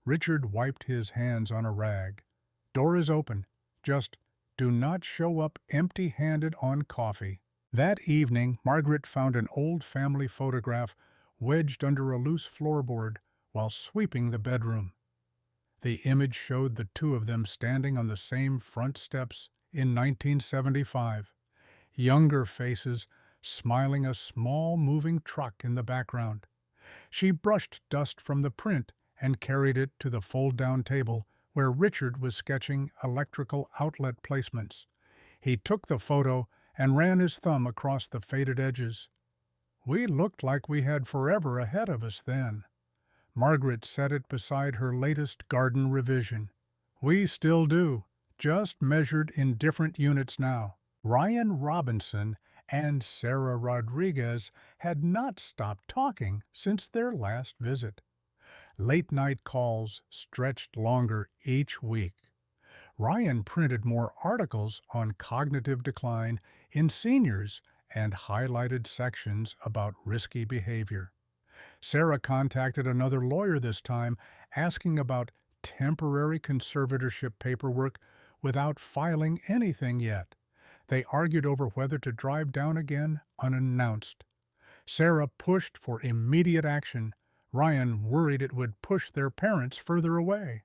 Richard wiped his hands on a rag. "Door is open. Just do not show up empty-handed on coffee." That evening, Margaret found an old family photograph wedged under a loose floorboard while sweeping the bedroom. The image showed the two of them standing on the same front steps in 1975. Younger faces smiling, a small moving truck in the background. She brushed dust from the print and carried it to the fold-down table where Richard was sketching electrical outlet placements. He took the photo and ran his thumb across the faded edges. "We looked like we had forever ahead of us then." Margaret set it beside her latest garden revision. "We still do, just measured in different units now." Ryan Robinson and Sarah Rodriguez had not stopped talking since their last visit. Late-night calls stretched longer each week. Ryan printed more articles on cognitive decline in seniors and highlighted sections about risky behavior. Sarah contacted another lawyer this time, asking about temporary conservatorship paperwork without filing anything yet. They argued over whether to drive down again unannounced. Sarah pushed for immediate action. Ryan worried it would push their parents further away.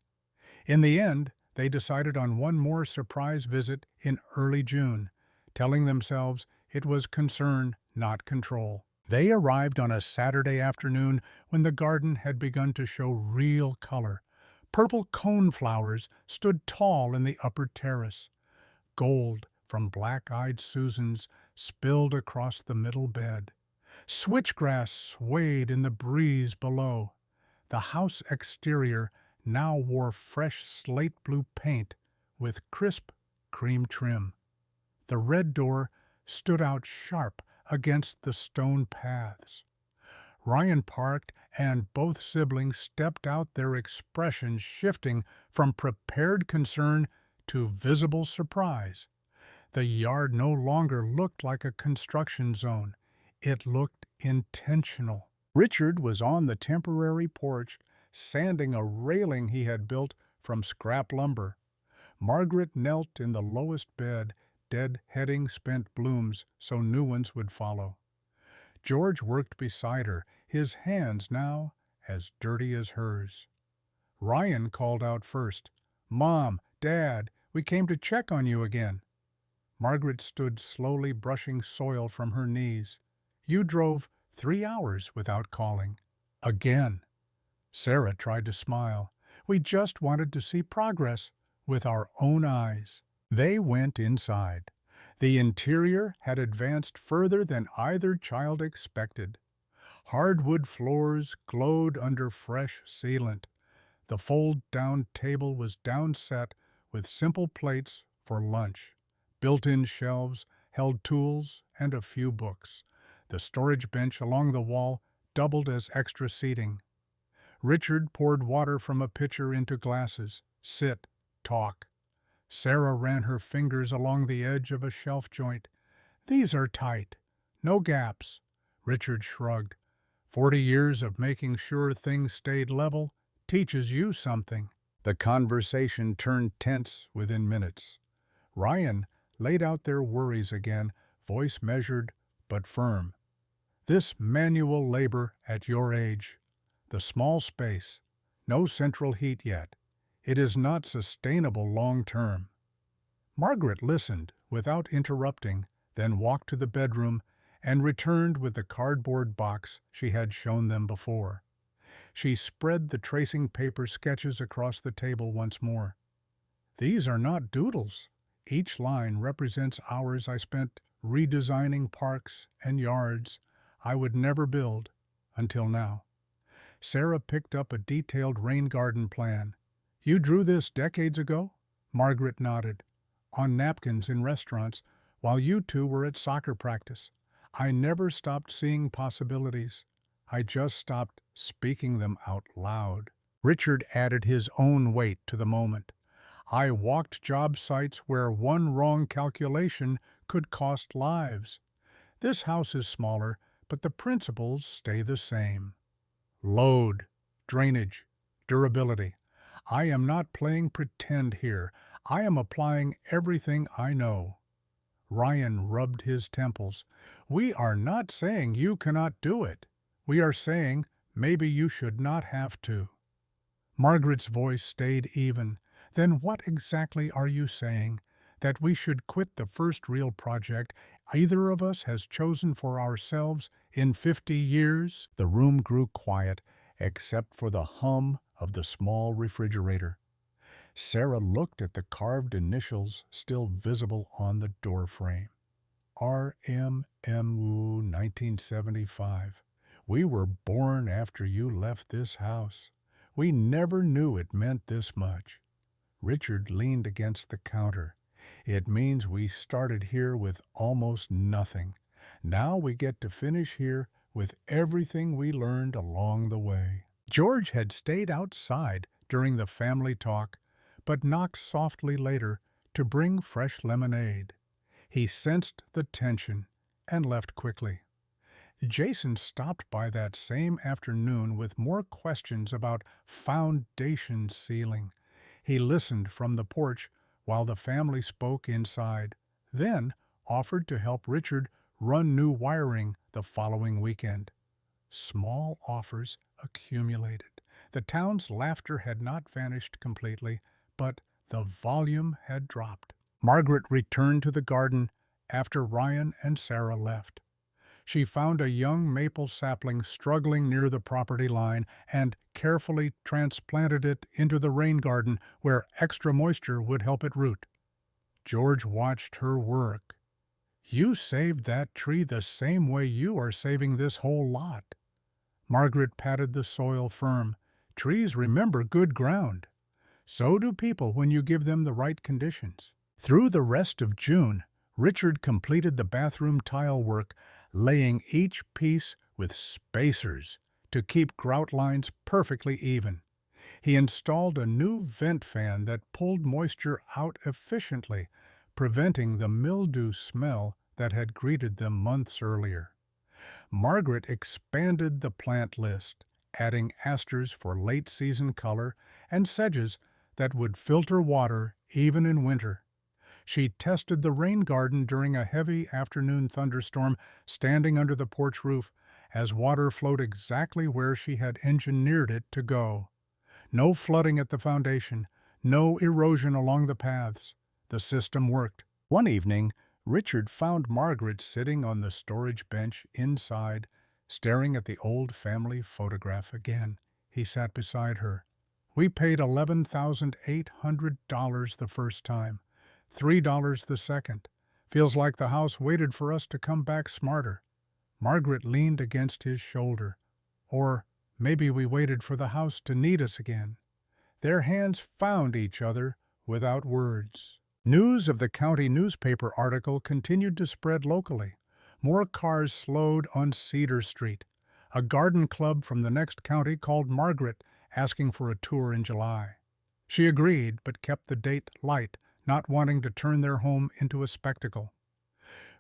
In the end, they decided on one more surprise visit in early June, telling themselves it was concern, not control. They arrived on a Saturday afternoon when the garden had begun to show real color. Purple coneflowers stood tall in the upper terrace. Gold from black-eyed Susans spilled across the middle bed. Switchgrass swayed in the breeze below. The house exterior now wore fresh slate blue paint with crisp cream trim. The red door stood out sharp against the stone paths. Ryan parked, and both siblings stepped out, their expressions shifting from prepared concern to visible surprise. The yard no longer looked like a construction zone. It looked intentional. Richard was on the temporary porch, sanding a railing he had built from scrap lumber. Margaret knelt in the lowest bed, dead-heading spent blooms so new ones would follow. George worked beside her, his hands now as dirty as hers. Ryan called out first, "Mom, Dad, we came to check on you again." Margaret stood slowly brushing soil from her knees. "You drove 3 hours without calling." Again. Sarah tried to smile. "We just wanted to see progress with our own eyes." They went inside. The interior had advanced further than either child expected. Hardwood floors glowed under fresh sealant. The fold-down table was downset with simple plates for lunch. Built-in shelves held tools and a few books. The storage bench along the wall doubled as extra seating. Richard poured water from a pitcher into glasses. Sit, talk. Sarah ran her fingers along the edge of a shelf joint. These are tight. No gaps. Richard shrugged. 40 years of making sure things stayed level teaches you something. The conversation turned tense within minutes. Ryan laid out their worries again, voice measured but firm. This manual labor at your age, the small space, no central heat yet. It is not sustainable long term. Margaret listened without interrupting, then walked to the bedroom and returned with the cardboard box she had shown them before. She spread the tracing paper sketches across the table once more. These are not doodles. Each line represents hours I spent redesigning parks and yards I would never build until now. Sarah picked up a detailed rain garden plan. You drew this decades ago? Margaret nodded. On napkins in restaurants while you two were at soccer practice. I never stopped seeing possibilities. I just stopped speaking them out loud. Richard added his own weight to the moment. I walked job sites where one wrong calculation could cost lives. This house is smaller, but the principles stay the same. Load, drainage, durability. I am not playing pretend here. I am applying everything I know. Ryan rubbed his temples. We are not saying you cannot do it. We are saying maybe you should not have to. Margaret's voice stayed even. Then what exactly are you saying? That we should quit the first real project either of us has chosen for ourselves in 50 years? The room grew quiet, except for the hum of the small refrigerator. Sarah looked at the carved initials still visible on the doorframe. RMMU 1975. We were born after you left this house. We never knew it meant this much. Richard leaned against the counter. It means we started here with almost nothing. Now we get to finish here with everything we learned along the way. George had stayed outside during the family talk, but knocked softly later to bring fresh lemonade. He sensed the tension and left quickly. Jason stopped by that same afternoon with more questions about foundation sealing. He listened from the porch while the family spoke inside, then offered to help Richard run new wiring the following weekend. Small offers accumulated. The town's laughter had not vanished completely, but the volume had dropped. Margaret returned to the garden after Ryan and Sarah left. She found a young maple sapling struggling near the property line and carefully transplanted it into the rain garden where extra moisture would help it root. George watched her work. You saved that tree the same way you are saving this whole lot. Margaret patted the soil firm. Trees remember good ground. So do people when you give them the right conditions. Through the rest of June, Richard completed the bathroom tile work, laying each piece with spacers to keep grout lines perfectly even. He installed a new vent fan that pulled moisture out efficiently, preventing the mildew smell that had greeted them months earlier. Margaret expanded the plant list, adding asters for late-season color and sedges that would filter water even in winter. She tested the rain garden during a heavy afternoon thunderstorm, standing under the porch roof, as water flowed exactly where she had engineered it to go. No flooding at the foundation, no erosion along the paths. The system worked. One evening, Richard found Margaret sitting on the storage bench inside, staring at the old family photograph again. He sat beside her. We paid $11,800 the first time. $3 the second. Feels like the house waited for us to come back smarter. Margaret leaned against his shoulder. Or maybe we waited for the house to need us again. Their hands found each other without words. News of the county newspaper article continued to spread locally. More cars slowed on Cedar Street. A garden club from the next county called Margaret, asking for a tour in July. She agreed, but kept the date light, not wanting to turn their home into a spectacle.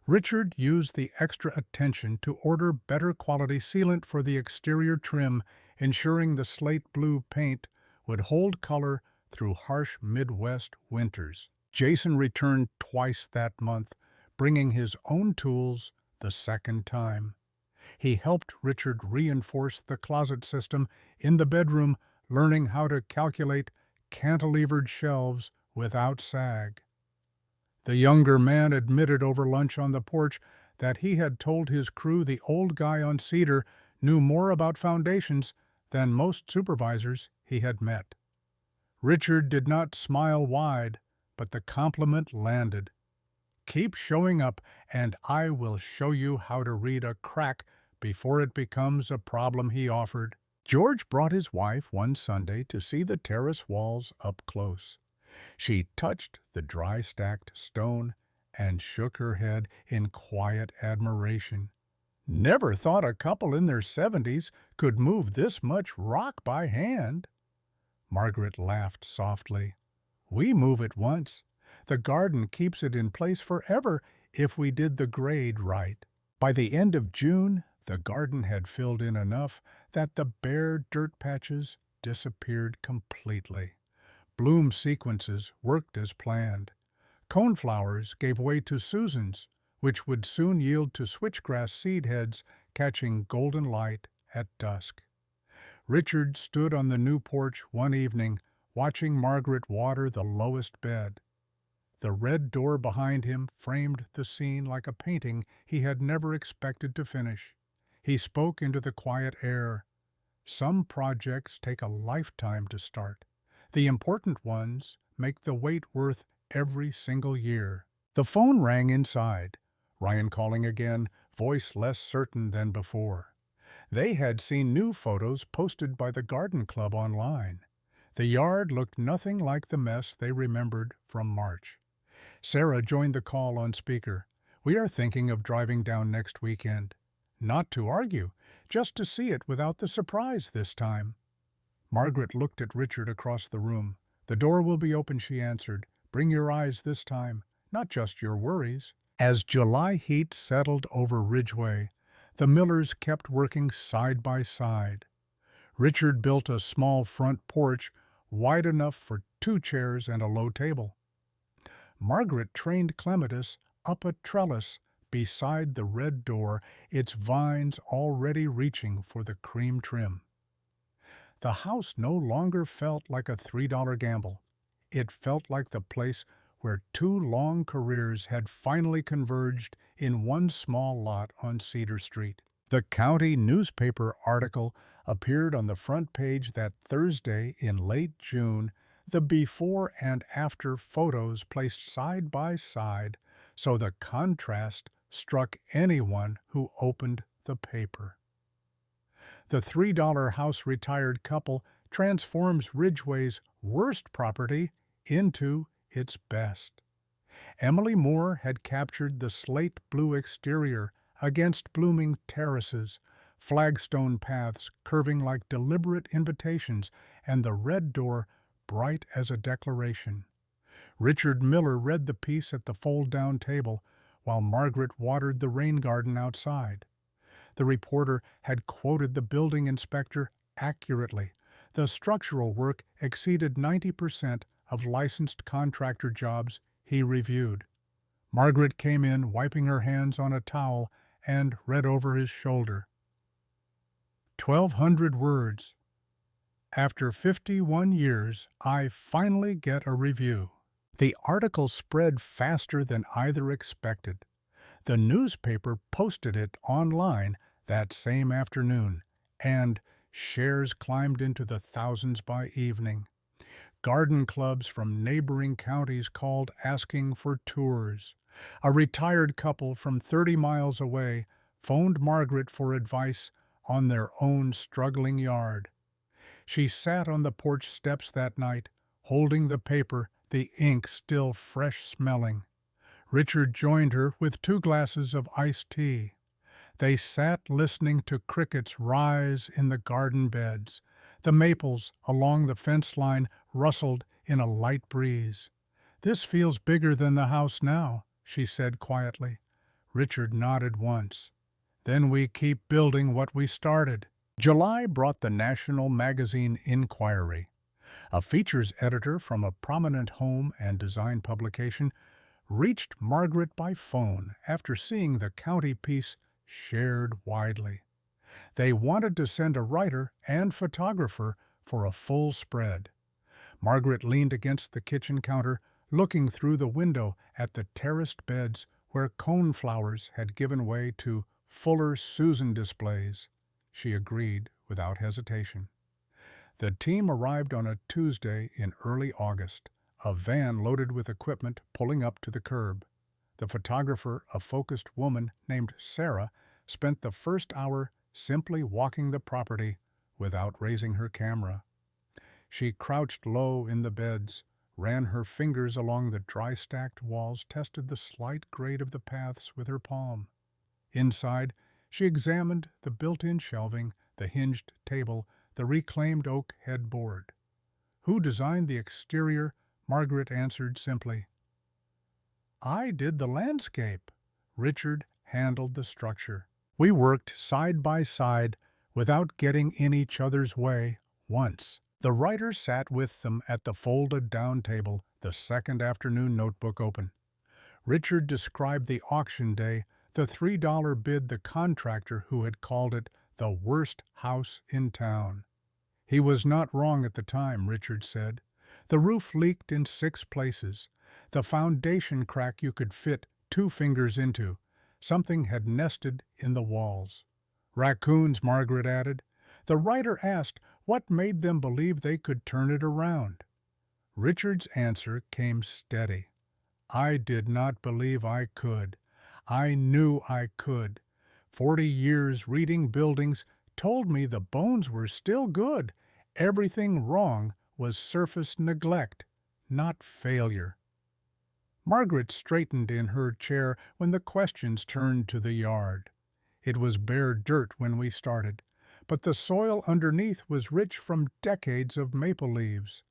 Richard used the extra attention to order better quality sealant for the exterior trim, ensuring the slate blue paint would hold color through harsh Midwest winters. Jason returned twice that month, bringing his own tools the second time. He helped Richard reinforce the closet system in the bedroom, learning how to calculate cantilevered shelves without sag. The younger man admitted over lunch on the porch that he had told his crew the old guy on Cedar knew more about foundations than most supervisors he had met. Richard did not smile wide, but the compliment landed. "Keep showing up, and I will show you how to read a crack before it becomes a problem," he offered. George brought his wife one Sunday to see the terrace walls up close. She touched the dry stacked stone and shook her head in quiet admiration. "Never thought a couple in their 70s could move this much rock by hand." Margaret laughed softly. "We move it once. The garden keeps it in place forever if we did the grade right." By the end of June, the garden had filled in enough that the bare dirt patches disappeared completely. Bloom sequences worked as planned. Coneflowers gave way to Susans, which would soon yield to switchgrass seed heads catching golden light at dusk. Richard stood on the new porch one evening, watching Margaret water the lowest bed. The red door behind him framed the scene like a painting he had never expected to finish. He spoke into the quiet air. "Some projects take a lifetime to start. The important ones make the wait worth every single year." The phone rang inside. Ryan calling again, voice less certain than before. They had seen new photos posted by the garden club online. The yard looked nothing like the mess they remembered from March. Sarah joined the call on speaker. "We are thinking of driving down next weekend. Not to argue, just to see it without the surprise this time." Margaret looked at Richard across the room. "The door will be open," she answered. "Bring your eyes this time, not just your worries." As July heat settled over Ridgeway, the Millers kept working side by side. Richard built a small front porch wide enough for 2 chairs and a low table. Margaret trained clematis up a trellis beside the red door, its vines already reaching for the cream trim. The house no longer felt like a $3 gamble. It felt like the place where 2 long careers had finally converged in one small lot on Cedar Street. The county newspaper article appeared on the front page that Thursday in late June, the before and after photos placed side by side, so the contrast struck anyone who opened the paper. The $3 house retired couple transforms Ridgeway's worst property into its best. Emily Moore had captured the slate blue exterior against blooming terraces, flagstone paths curving like deliberate invitations, and the red door bright as a declaration. Richard Miller read the piece at the fold-down table, while Margaret watered the rain garden outside. The reporter had quoted the building inspector accurately. The structural work exceeded 90% of licensed contractor jobs he reviewed. Margaret came in, wiping her hands on a towel, and read over his shoulder. 1,200 words. "After 51 years, I finally get a review." The article spread faster than either expected. The newspaper posted it online that same afternoon, and shares climbed into the thousands by evening. Garden clubs from neighboring counties called asking for tours. A retired couple from 30 miles away phoned Margaret for advice on their own struggling yard. She sat on the porch steps that night, holding the paper, the ink still fresh smelling. Richard joined her with 2 glasses of iced tea. They sat listening to crickets rise in the garden beds. The maples along the fence line rustled in a light breeze. "This feels bigger than the house now," she said quietly. Richard nodded once. "Then we keep building what we started." July brought the national magazine Inquiry. A features editor from a prominent home and design publication reached Margaret by phone after seeing the county piece shared widely. They wanted to send a writer and photographer for a full spread. Margaret leaned against the kitchen counter, looking through the window at the terraced beds where coneflowers had given way to fuller Susan displays. She agreed without hesitation. The team arrived on a Tuesday in early August, a van loaded with equipment pulling up to the curb. The photographer, a focused woman named Sarah, spent the first hour simply walking the property without raising her camera. She crouched low in the beds, ran her fingers along the dry-stacked walls, tested the slight grade of the paths with her palm. Inside, she examined the built-in shelving, the hinged table, the reclaimed oak headboard. "Who designed the exterior?" Margaret answered simply. "I did the landscape." Richard handled the structure. "We worked side by side without getting in each other's way once." The writer sat with them at the folded-down table, the second afternoon notebook open. Richard described the auction day, the $3 bid the contractor who had called it the worst house in town. He was not wrong at the time, Richard said. The roof leaked in 6 places. The foundation crack you could fit 2 fingers into. Something had nested in the walls. "Raccoons," Margaret added. The writer asked what made them believe they could turn it around. Richard's answer came steady. "I did not believe I could. I knew I could. 40 years reading buildings told me the bones were still good. Everything wrong was surface neglect, not failure." Margaret straightened in her chair when the questions turned to the yard. "It was bare dirt when we started, but the soil underneath was rich from decades of maple leaves.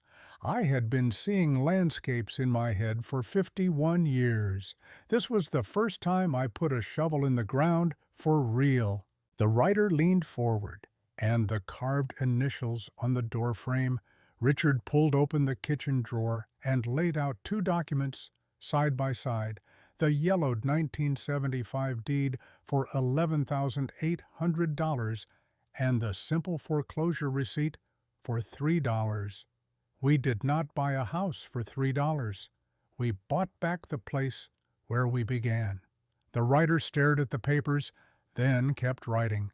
I had been seeing landscapes in my head for 51 years. This was the first time I put a shovel in the ground for real." The writer leaned forward, and the carved initials on the doorframe. Richard pulled open the kitchen drawer and laid out 2 documents side by side, the yellowed 1975 deed for $11,800 and the simple foreclosure receipt for $3. "We did not buy a house for $3. We bought back the place where we began." The writer stared at the papers, then kept writing.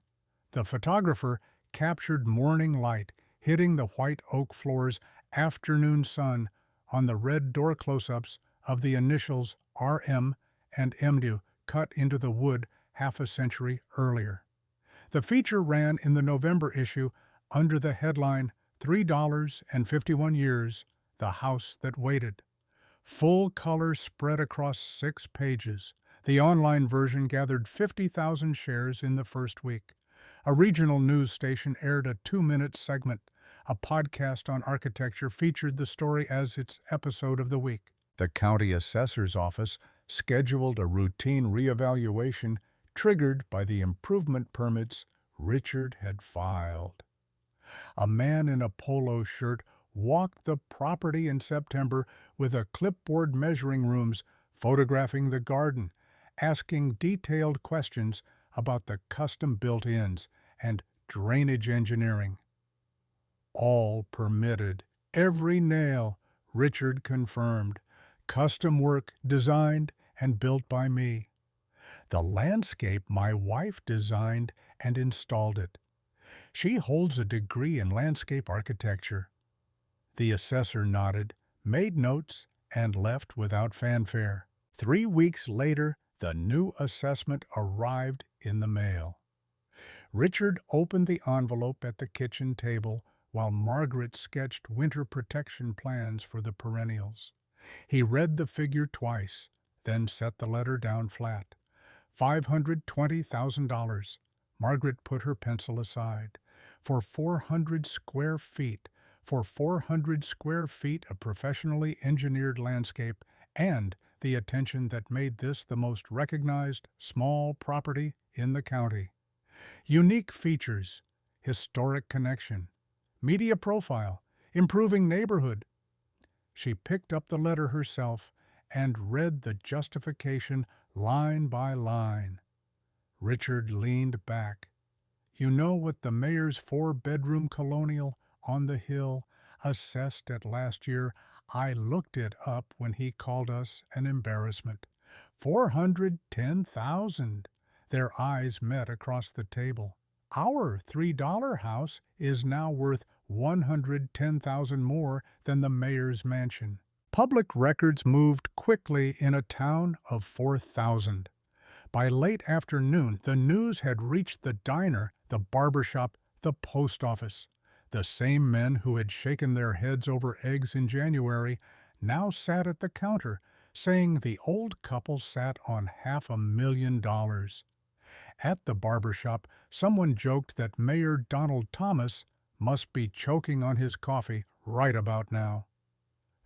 The photographer captured morning light hitting the white oak floors, afternoon sun on the red door close-ups of the initials RM and MW cut into the wood half a century earlier. The feature ran in the November issue under the headline $3.51 Years, The House That Waited. Full color spread across 6 pages. The online version gathered 50,000 shares in the first week. A regional news station aired a 2-minute segment. A podcast on architecture featured the story as its episode of the week. The county assessor's office scheduled a routine reevaluation triggered by the improvement permits Richard had filed. A man in a polo shirt walked the property in September with a clipboard measuring rooms, photographing the garden, asking detailed questions about the custom built-ins and drainage engineering. "All permitted, every nail," Richard confirmed. "Custom work designed and built by me. The landscape my wife designed and installed it. She holds a degree in landscape architecture." The assessor nodded, made notes, and left without fanfare. 3 weeks later, the new assessment arrived in the mail. Richard opened the envelope at the kitchen table while Margaret sketched winter protection plans for the perennials. He read the figure twice, then set the letter down flat. $520,000. Margaret put her pencil aside. For 400 square feet, for 400 square feet of professionally engineered landscape and the attention that made this the most recognized small property in the county. Unique features, historic connection, media profile, improving neighborhood. She picked up the letter herself and read the justification line by line. Richard leaned back. You know what the mayor's four-bedroom colonial on the hill assessed at last year? I looked it up when he called us an embarrassment. 410,000. Their eyes met across the table. Our $3 house is now worth 110,000 more than the mayor's mansion. Public records moved quickly in a town of 4,000. By late afternoon, the news had reached the diner, the barbershop, the post office. The same men who had shaken their heads over eggs in January now sat at the counter, saying the old couple sat on $500,000. At the barbershop, someone joked that Mayor Donald Thomas must be choking on his coffee right about now.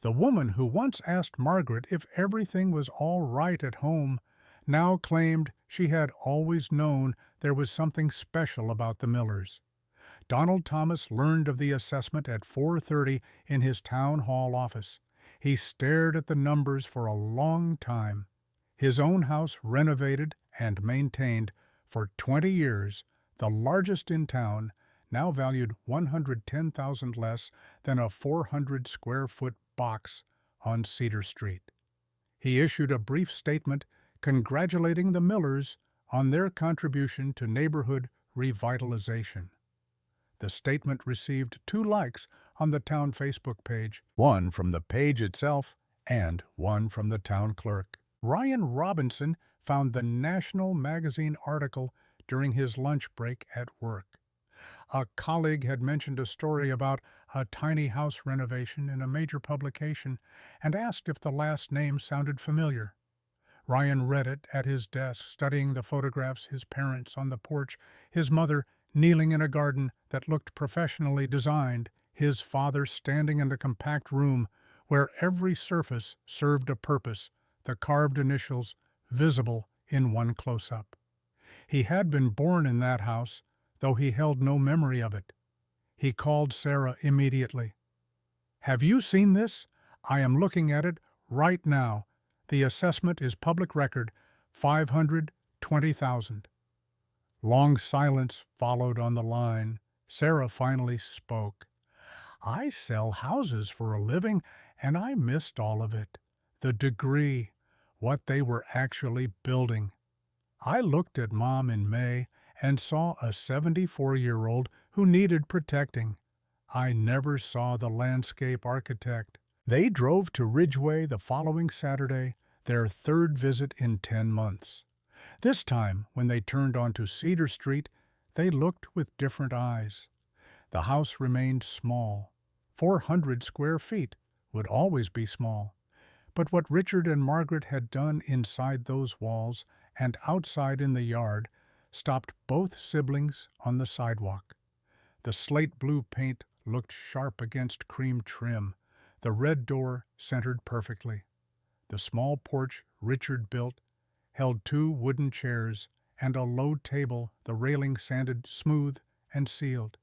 The woman who once asked Margaret if everything was all right at home now claimed she had always known there was something special about the Millers. Donald Thomas learned of the assessment at 4:30 in his town hall office. He stared at the numbers for a long time. His own house renovated and maintained for 20 years, the largest in town, now valued $110,000 less than a 400-square-foot box on Cedar Street. He issued a brief statement congratulating the Millers on their contribution to neighborhood revitalization. The statement received 2 likes on the town Facebook page, one from the page itself and one from the town clerk. Ryan Robinson found the National Magazine article during his lunch break at work. A colleague had mentioned a story about a tiny house renovation in a major publication and asked if the last name sounded familiar. Ryan read it at his desk, studying the photographs, his parents on the porch, his mother kneeling in a garden that looked professionally designed, his father standing in a compact room where every surface served a purpose, the carved initials visible in one close-up. He had been born in that house, though he held no memory of it. He called Sarah immediately. "Have you seen this? I am looking at it right now. The assessment is public record, 520,000. Long silence followed on the line. Sarah finally spoke. I sell houses for a living, and I missed all of it. The degree, what they were actually building. I looked at Mom in May and saw a 74-year-old who needed protecting. I never saw the landscape architect. They drove to Ridgeway the following Saturday, their 3rd visit in 10 months. This time, when they turned onto Cedar Street, they looked with different eyes. The house remained small. 400 square feet would always be small. But what Richard and Margaret had done inside those walls and outside in the yard stopped both siblings on the sidewalk. The slate blue paint looked sharp against cream trim. The red door centered perfectly. The small porch Richard built held 2 wooden chairs and a low table, the railing sanded smooth and sealed.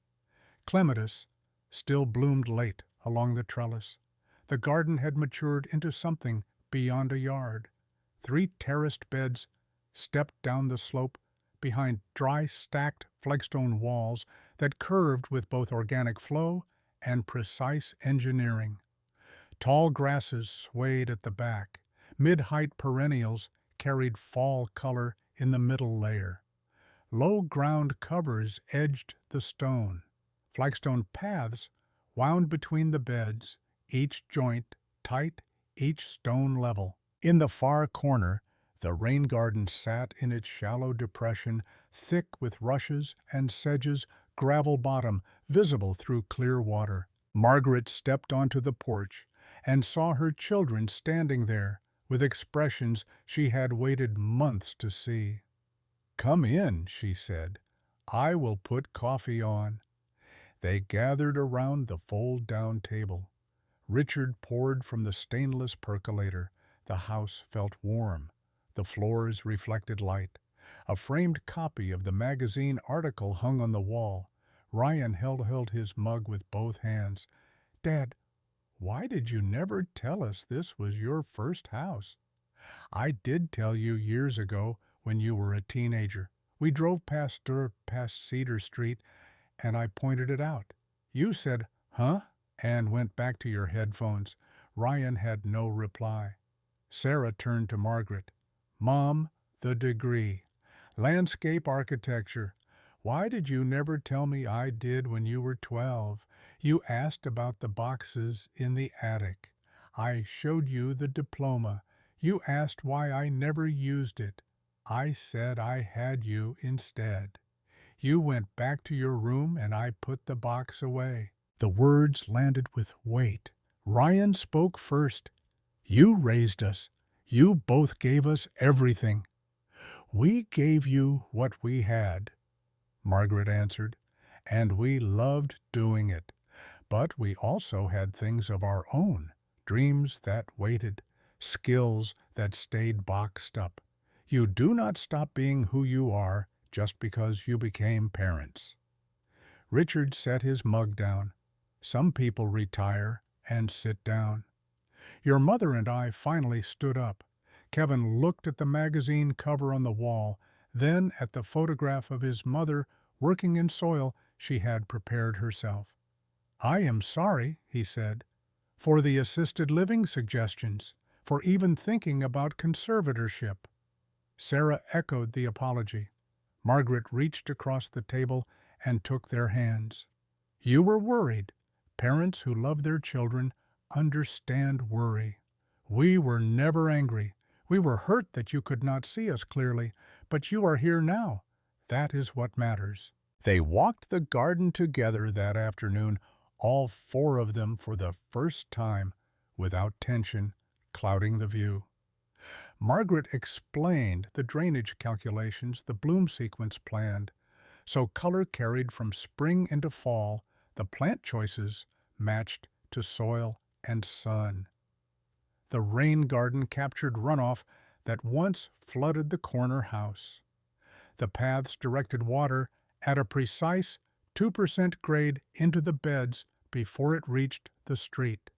Clematis still bloomed late along the trellis. The garden had matured into something beyond a yard. 3 terraced beds stepped down the slope behind dry stacked flagstone walls that curved with both organic flow and precise engineering. Tall grasses swayed at the back. Mid-height perennials carried fall color in the middle layer. Low ground covers edged the stone. Flagstone paths wound between the beds, each joint tight, each stone level. In the far corner, the rain garden sat in its shallow depression, thick with rushes and sedges, gravel bottom visible through clear water. Margaret stepped onto the porch and saw her children standing there with expressions she had waited months to see. "Come in," she said. "I will put coffee on." They gathered around the fold-down table. Richard poured from the stainless percolator. The house felt warm. The floors reflected light. A framed copy of the magazine article hung on the wall. Ryan held his mug with both hands. "Dad, why did you never tell us this was your first house?" "I did tell you years ago when you were a teenager. We drove past Cedar Street, and I pointed it out. You said, 'Huh?' and went back to your headphones." Ryan had no reply. Sarah turned to Margaret. "Mom, the degree. Landscape architecture. Why did you never tell me I did when you were 12? You asked about the boxes in the attic. I showed you the diploma. You asked why I never used it. I said I had you instead. You went back to your room and I put the box away." The words landed with weight. Ryan spoke first. "You raised us. You both gave us everything." "We gave you what we had," Margaret answered, "and we loved doing it. But we also had things of our own, dreams that waited, skills that stayed boxed up. You do not stop being who you are just because you became parents." Richard set his mug down. "Some people retire and sit down." "Your mother and I finally stood up." Kevin looked at the magazine cover on the wall, then at the photograph of his mother working in soil she had prepared herself. "I am sorry," he said, "for the assisted living suggestions, for even thinking about conservatorship." Sarah echoed the apology. Margaret reached across the table and took their hands. "You were worried. Parents who love their children understand worry. We were never angry. We were hurt that you could not see us clearly, but you are here now. That is what matters." They walked the garden together that afternoon, all four of them for the first time, without tension clouding the view. Margaret explained the drainage calculations the bloom sequence planned, so color carried from spring into fall, the plant choices matched to soil and sun. The rain garden captured runoff that once flooded the corner house. The paths directed water at a precise 2% grade into the beds before it reached the street.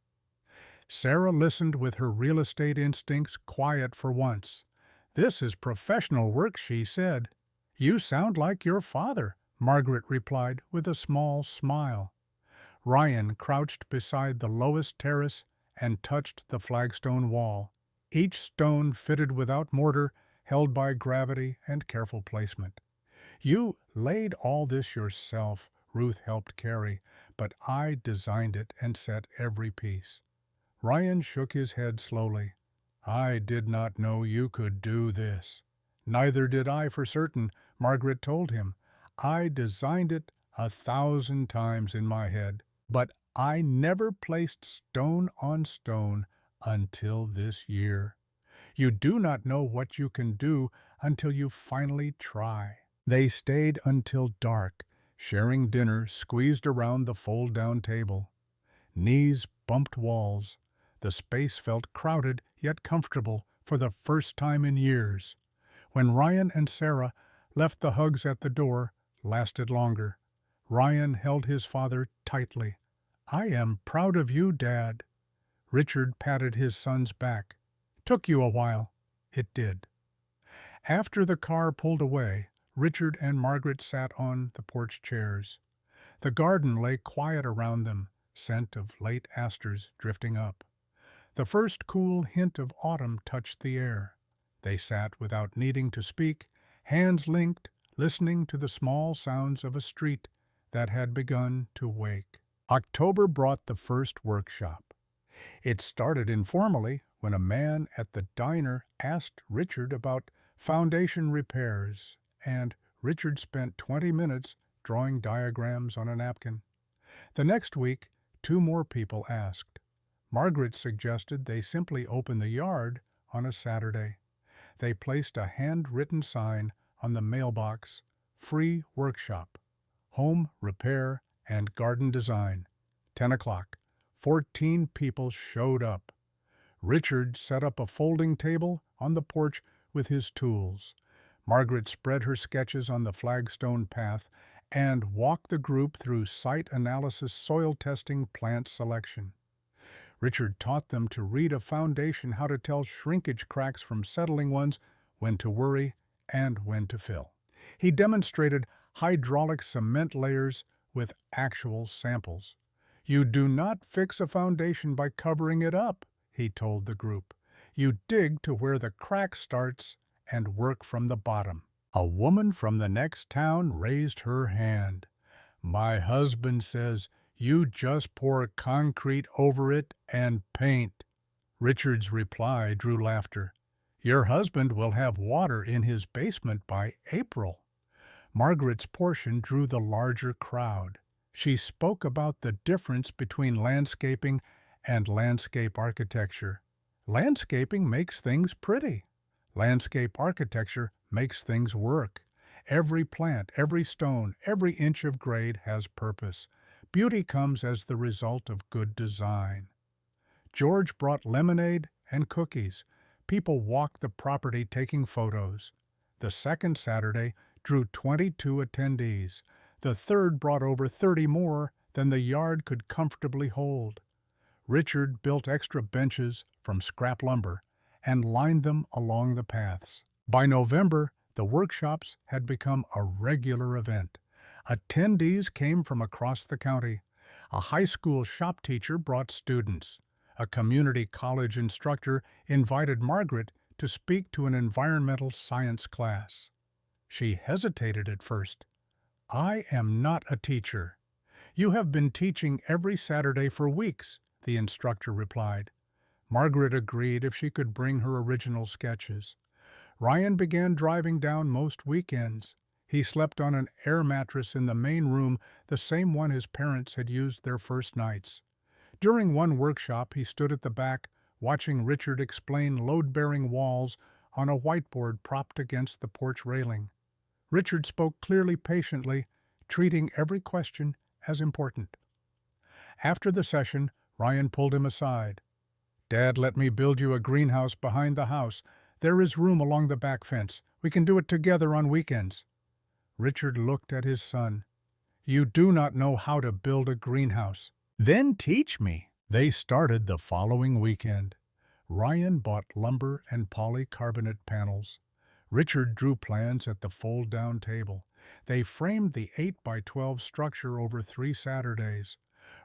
Sarah listened with her real estate instincts quiet for once. "This is professional work," she said. "You sound like your father," Margaret replied with a small smile. Ryan crouched beside the lowest terrace and touched the flagstone wall, each stone fitted without mortar, held by gravity and careful placement. "You laid all this yourself," Ruth helped carry, "but I designed it and set every piece." Ryan shook his head slowly. "I did not know you could do this." "Neither did I for certain," Margaret told him. "I designed it 1,000 times in my head, but I never placed stone on stone until this year. You do not know what you can do until you finally try." They stayed until dark, sharing dinner squeezed around the fold-down table. Knees bumped walls. The space felt crowded yet comfortable for the first time in years. When Ryan and Sarah left, the hugs at the door lasted longer. Ryan held his father tightly. "I am proud of you, Dad." Richard patted his son's back. "Took you a while." It did. After the car pulled away, Richard and Margaret sat on the porch chairs. The garden lay quiet around them, scent of late asters drifting up. The first cool hint of autumn touched the air. They sat without needing to speak, hands linked, listening to the small sounds of a street that had begun to wake. October brought the first workshop. It started informally when a man at the diner asked Richard about foundation repairs, and Richard spent 20 minutes drawing diagrams on a napkin. The next week, 2 more people asked. Margaret suggested they simply open the yard on a Saturday. They placed a handwritten sign on the mailbox, "Free workshop, home repair and garden design." 10 o'clock. 14 people showed up. Richard set up a folding table on the porch with his tools. Margaret spread her sketches on the flagstone path and walked the group through site analysis, soil testing, plant selection. Richard taught them to read a foundation, how to tell shrinkage cracks from settling ones, when to worry, and when to fill. He demonstrated hydraulic cement layers with actual samples. "You do not fix a foundation by covering it up," he told the group. "You dig to where the crack starts and work from the bottom." A woman from the next town raised her hand. "My husband says you just pour concrete over it and paint." Richard's reply drew laughter. "Your husband will have water in his basement by April." Margaret's portion drew the larger crowd. She spoke about the difference between landscaping and landscape architecture. Landscaping makes things pretty. Landscape architecture makes things work. Every plant, every stone, every inch of grade has purpose. Beauty comes as the result of good design. George brought lemonade and cookies. People walked the property taking photos. The second Saturday drew 22 attendees. The third brought over 30 more than the yard could comfortably hold. Richard built extra benches from scrap lumber and lined them along the paths. By November, the workshops had become a regular event. Attendees came from across the county. A high school shop teacher brought students. A community college instructor invited Margaret to speak to an environmental science class. She hesitated at first. "I am not a teacher." "You have been teaching every Saturday for weeks," the instructor replied. Margaret agreed if she could bring her original sketches. Ryan began driving down most weekends. He slept on an air mattress in the main room, the same one his parents had used their first nights. During one workshop, he stood at the back, watching Richard explain load-bearing walls on a whiteboard propped against the porch railing. Richard spoke clearly, patiently, treating every question as important. After the session, Ryan pulled him aside. "Dad let me build you a greenhouse behind the house. There is room along the back fence. We can do it together on weekends." Richard looked at his son. "You do not know how to build a greenhouse." "Then teach me." They started the following weekend. Ryan bought lumber and polycarbonate panels. Richard drew plans at the fold-down table. They framed the 8x12 structure over 3 Saturdays.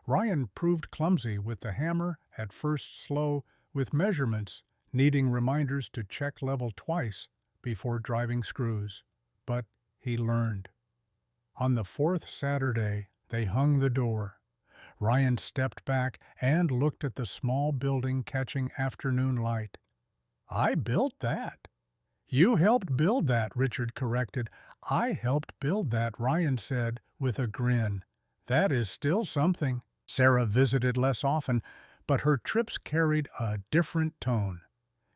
Ryan proved clumsy with the hammer, at first slow, with measurements, needing reminders to check level twice before driving screws. But he learned. On the 4th Saturday, they hung the door. Ryan stepped back and looked at the small building catching afternoon light. "I built that." "You helped build that," Richard corrected. "I helped build that," Ryan said with a grin. "That is still something." Sarah visited less often, but her trips carried a different tone.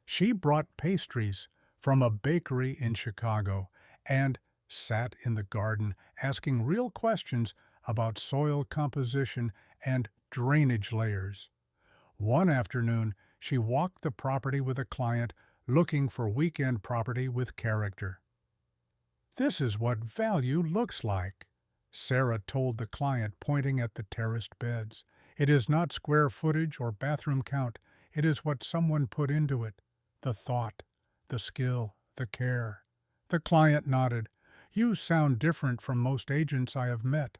She brought pastries from a bakery in Chicago and sat in the garden asking real questions about soil composition and drainage layers. One afternoon, she walked the property with a client looking for weekend property with character. "This is what value looks like," Sarah told the client, pointing at the terraced beds. "It is not square footage or bathroom count. It is what someone put into it. The thought, the skill, the care." The client nodded. "You sound different from most agents I have met."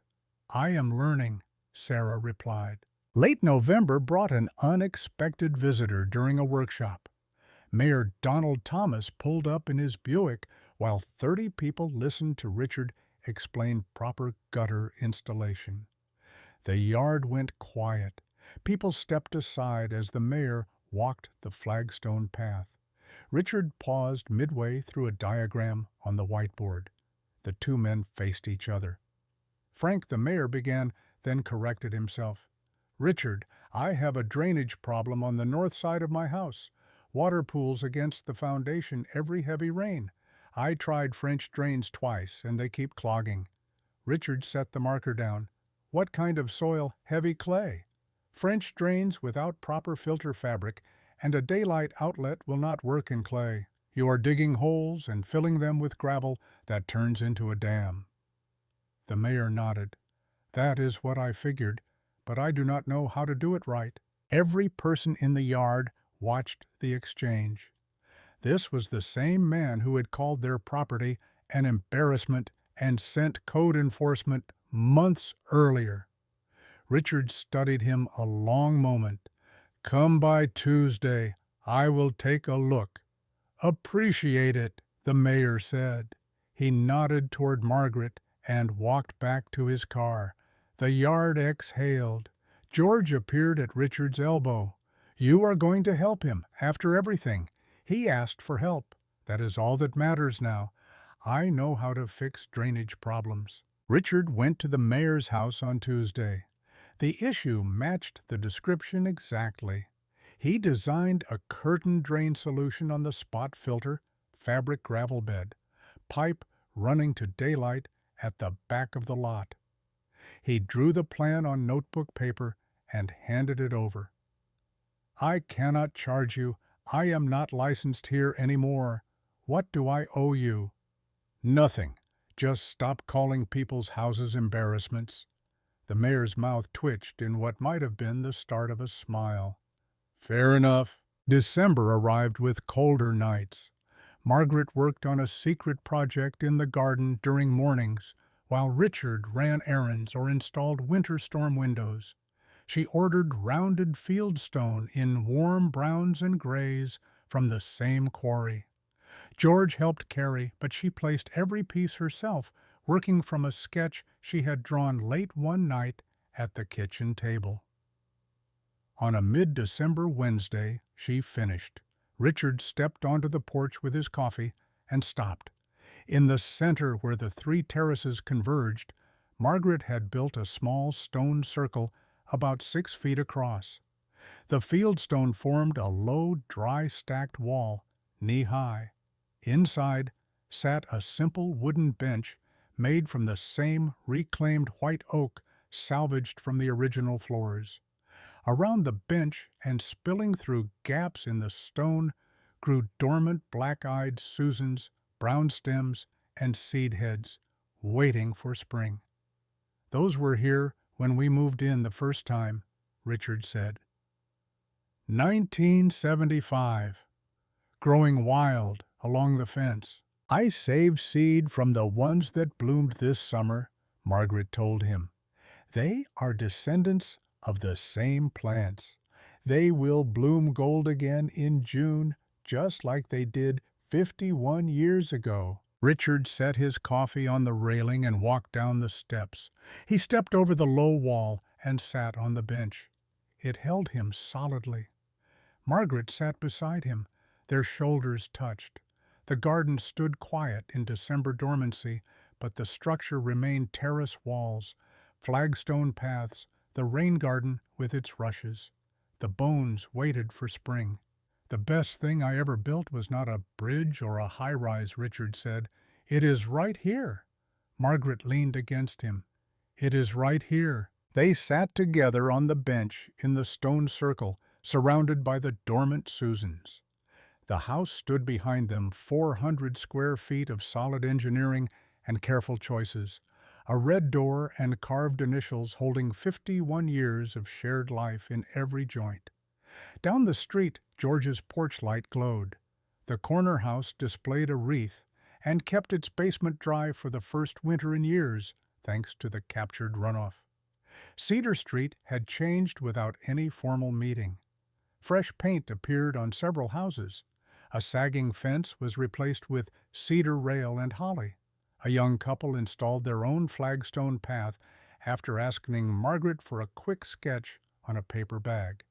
"I am learning," Sarah replied. Late November brought an unexpected visitor during a workshop. Mayor Donald Thomas pulled up in his Buick while 30 people listened to Richard explain proper gutter installation. The yard went quiet. People stepped aside as the mayor walked the flagstone path. Richard paused midway through a diagram on the whiteboard. The two men faced each other. Frank, the mayor, began, then corrected himself. "Richard, I have a drainage problem on the north side of my house. Water pools against the foundation every heavy rain. I tried French drains twice, and they keep clogging. Richard set the marker down. What kind of soil? Heavy clay. French drains without proper filter fabric and a daylight outlet will not work in clay. You are digging holes and filling them with gravel that turns into a dam. The mayor nodded. That is what I figured, but I do not know how to do it right. Every person in the yard watched the exchange. This was the same man who had called their property an embarrassment and sent code enforcement months earlier. Richard studied him a long moment. Come by Tuesday. I will take a look. Appreciate it, the mayor said. He nodded toward Margaret and walked back to his car. The yard exhaled. George appeared at Richard's elbow. You are going to help him, after everything. He asked for help. That is all that matters now. I know how to fix drainage problems. Richard went to the mayor's house on Tuesday. The issue matched the description exactly. He designed a curtain drain solution on the spot filter, fabric gravel bed, pipe running to daylight at the back of the lot. He drew the plan on notebook paper and handed it over. I cannot charge you. I am not licensed here anymore. What do I owe you? Nothing. Just stop calling people's houses embarrassments. The mayor's mouth twitched in what might have been the start of a smile. Fair enough. December arrived with colder nights. Margaret worked on a secret project in the garden during mornings, while Richard ran errands or installed winter storm windows. She ordered rounded fieldstone in warm browns and grays from the same quarry. George helped carry, but she placed every piece herself, working from a sketch she had drawn late one night at the kitchen table. On a mid-December Wednesday, she finished. Richard stepped onto the porch with his coffee and stopped. In the center where the three terraces converged, Margaret had built a small stone circle about 6 feet across. The fieldstone formed a low, dry stacked wall, knee-high. Inside sat a simple wooden bench made from the same reclaimed white oak salvaged from the original floors. Around the bench and spilling through gaps in the stone grew dormant black-eyed Susans, brown stems, and seed heads, waiting for spring. Those were here when we moved in the first time, Richard said. 1975. Growing wild along the fence. I saved seed from the ones that bloomed this summer, Margaret told him. They are descendants of the same plants. They will bloom gold again in June, just like they did 51 years ago. Richard set his coffee on the railing and walked down the steps. He stepped over the low wall and sat on the bench. It held him solidly. Margaret sat beside him. Their shoulders touched. The garden stood quiet in December dormancy, but the structure remained terrace walls, flagstone paths, the rain garden with its rushes. The bones waited for spring. The best thing I ever built was not a bridge or a high-rise, Richard said. It is right here. Margaret leaned against him. It is right here. They sat together on the bench in the stone circle, surrounded by the dormant Susans. The house stood behind them, 400 square feet of solid engineering and careful choices, a red door and carved initials holding 51 years of shared life in every joint. Down the street, George's porch light glowed. The corner house displayed a wreath and kept its basement dry for the first winter in years, thanks to the captured runoff. Cedar Street had changed without any formal meeting. Fresh paint appeared on several houses. A sagging fence was replaced with cedar rail and holly. A young couple installed their own flagstone path after asking Margaret for a quick sketch on a paper bag.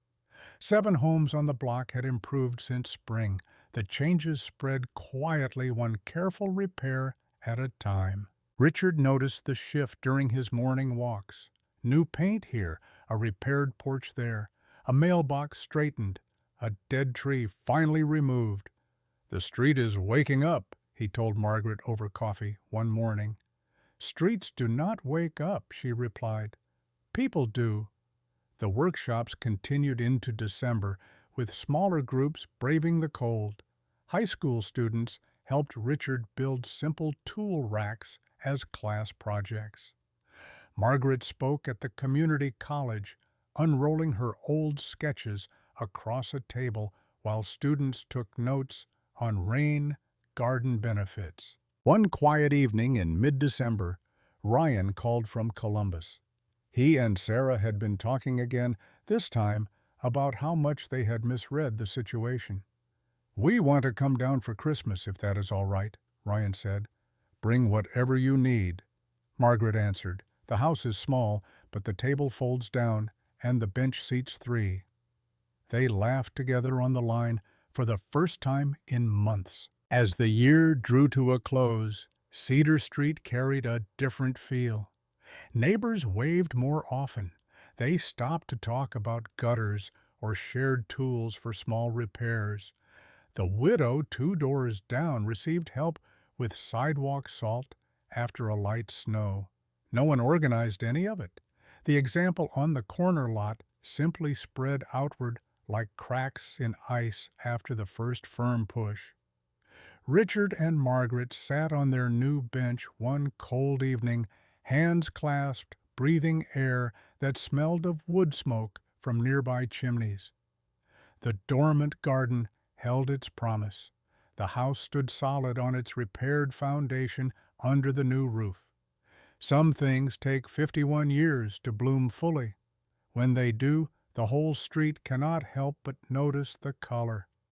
7 homes on the block had improved since spring. The changes spread quietly, one careful repair at a time. Richard noticed the shift during his morning walks. New paint here, a repaired porch there, a mailbox straightened, a dead tree finally removed. The street is waking up, he told Margaret over coffee one morning. "Streets do not wake up," she replied. "People do." The workshops continued into December, with smaller groups braving the cold. High school students helped Richard build simple tool racks as class projects. Margaret spoke at the community college, unrolling her old sketches across a table while students took notes on rain garden benefits. One quiet evening in mid-December, Ryan called from Columbus. He and Sarah had been talking again, this time about how much they had misread the situation. "We want to come down for Christmas, if that is all right," Ryan said. "Bring whatever you need," Margaret answered. "The house is small, but the table folds down, and the bench seats 3. They laughed together on the line for the first time in months. As the year drew to a close, Cedar Street carried a different feel. Neighbors waved more often. They stopped to talk about gutters or shared tools for small repairs. The widow 2 doors down received help with sidewalk salt after a light snow. No one organized any of it. The example on the corner lot simply spread outward like cracks in ice after the first firm push. Richard and Margaret sat on their new bench one cold evening, hands clasped, breathing air that smelled of wood smoke from nearby chimneys. The dormant garden held its promise. The house stood solid on its repaired foundation under the new roof. Some things take 51 years to bloom fully. When they do, the whole street cannot help but notice the color.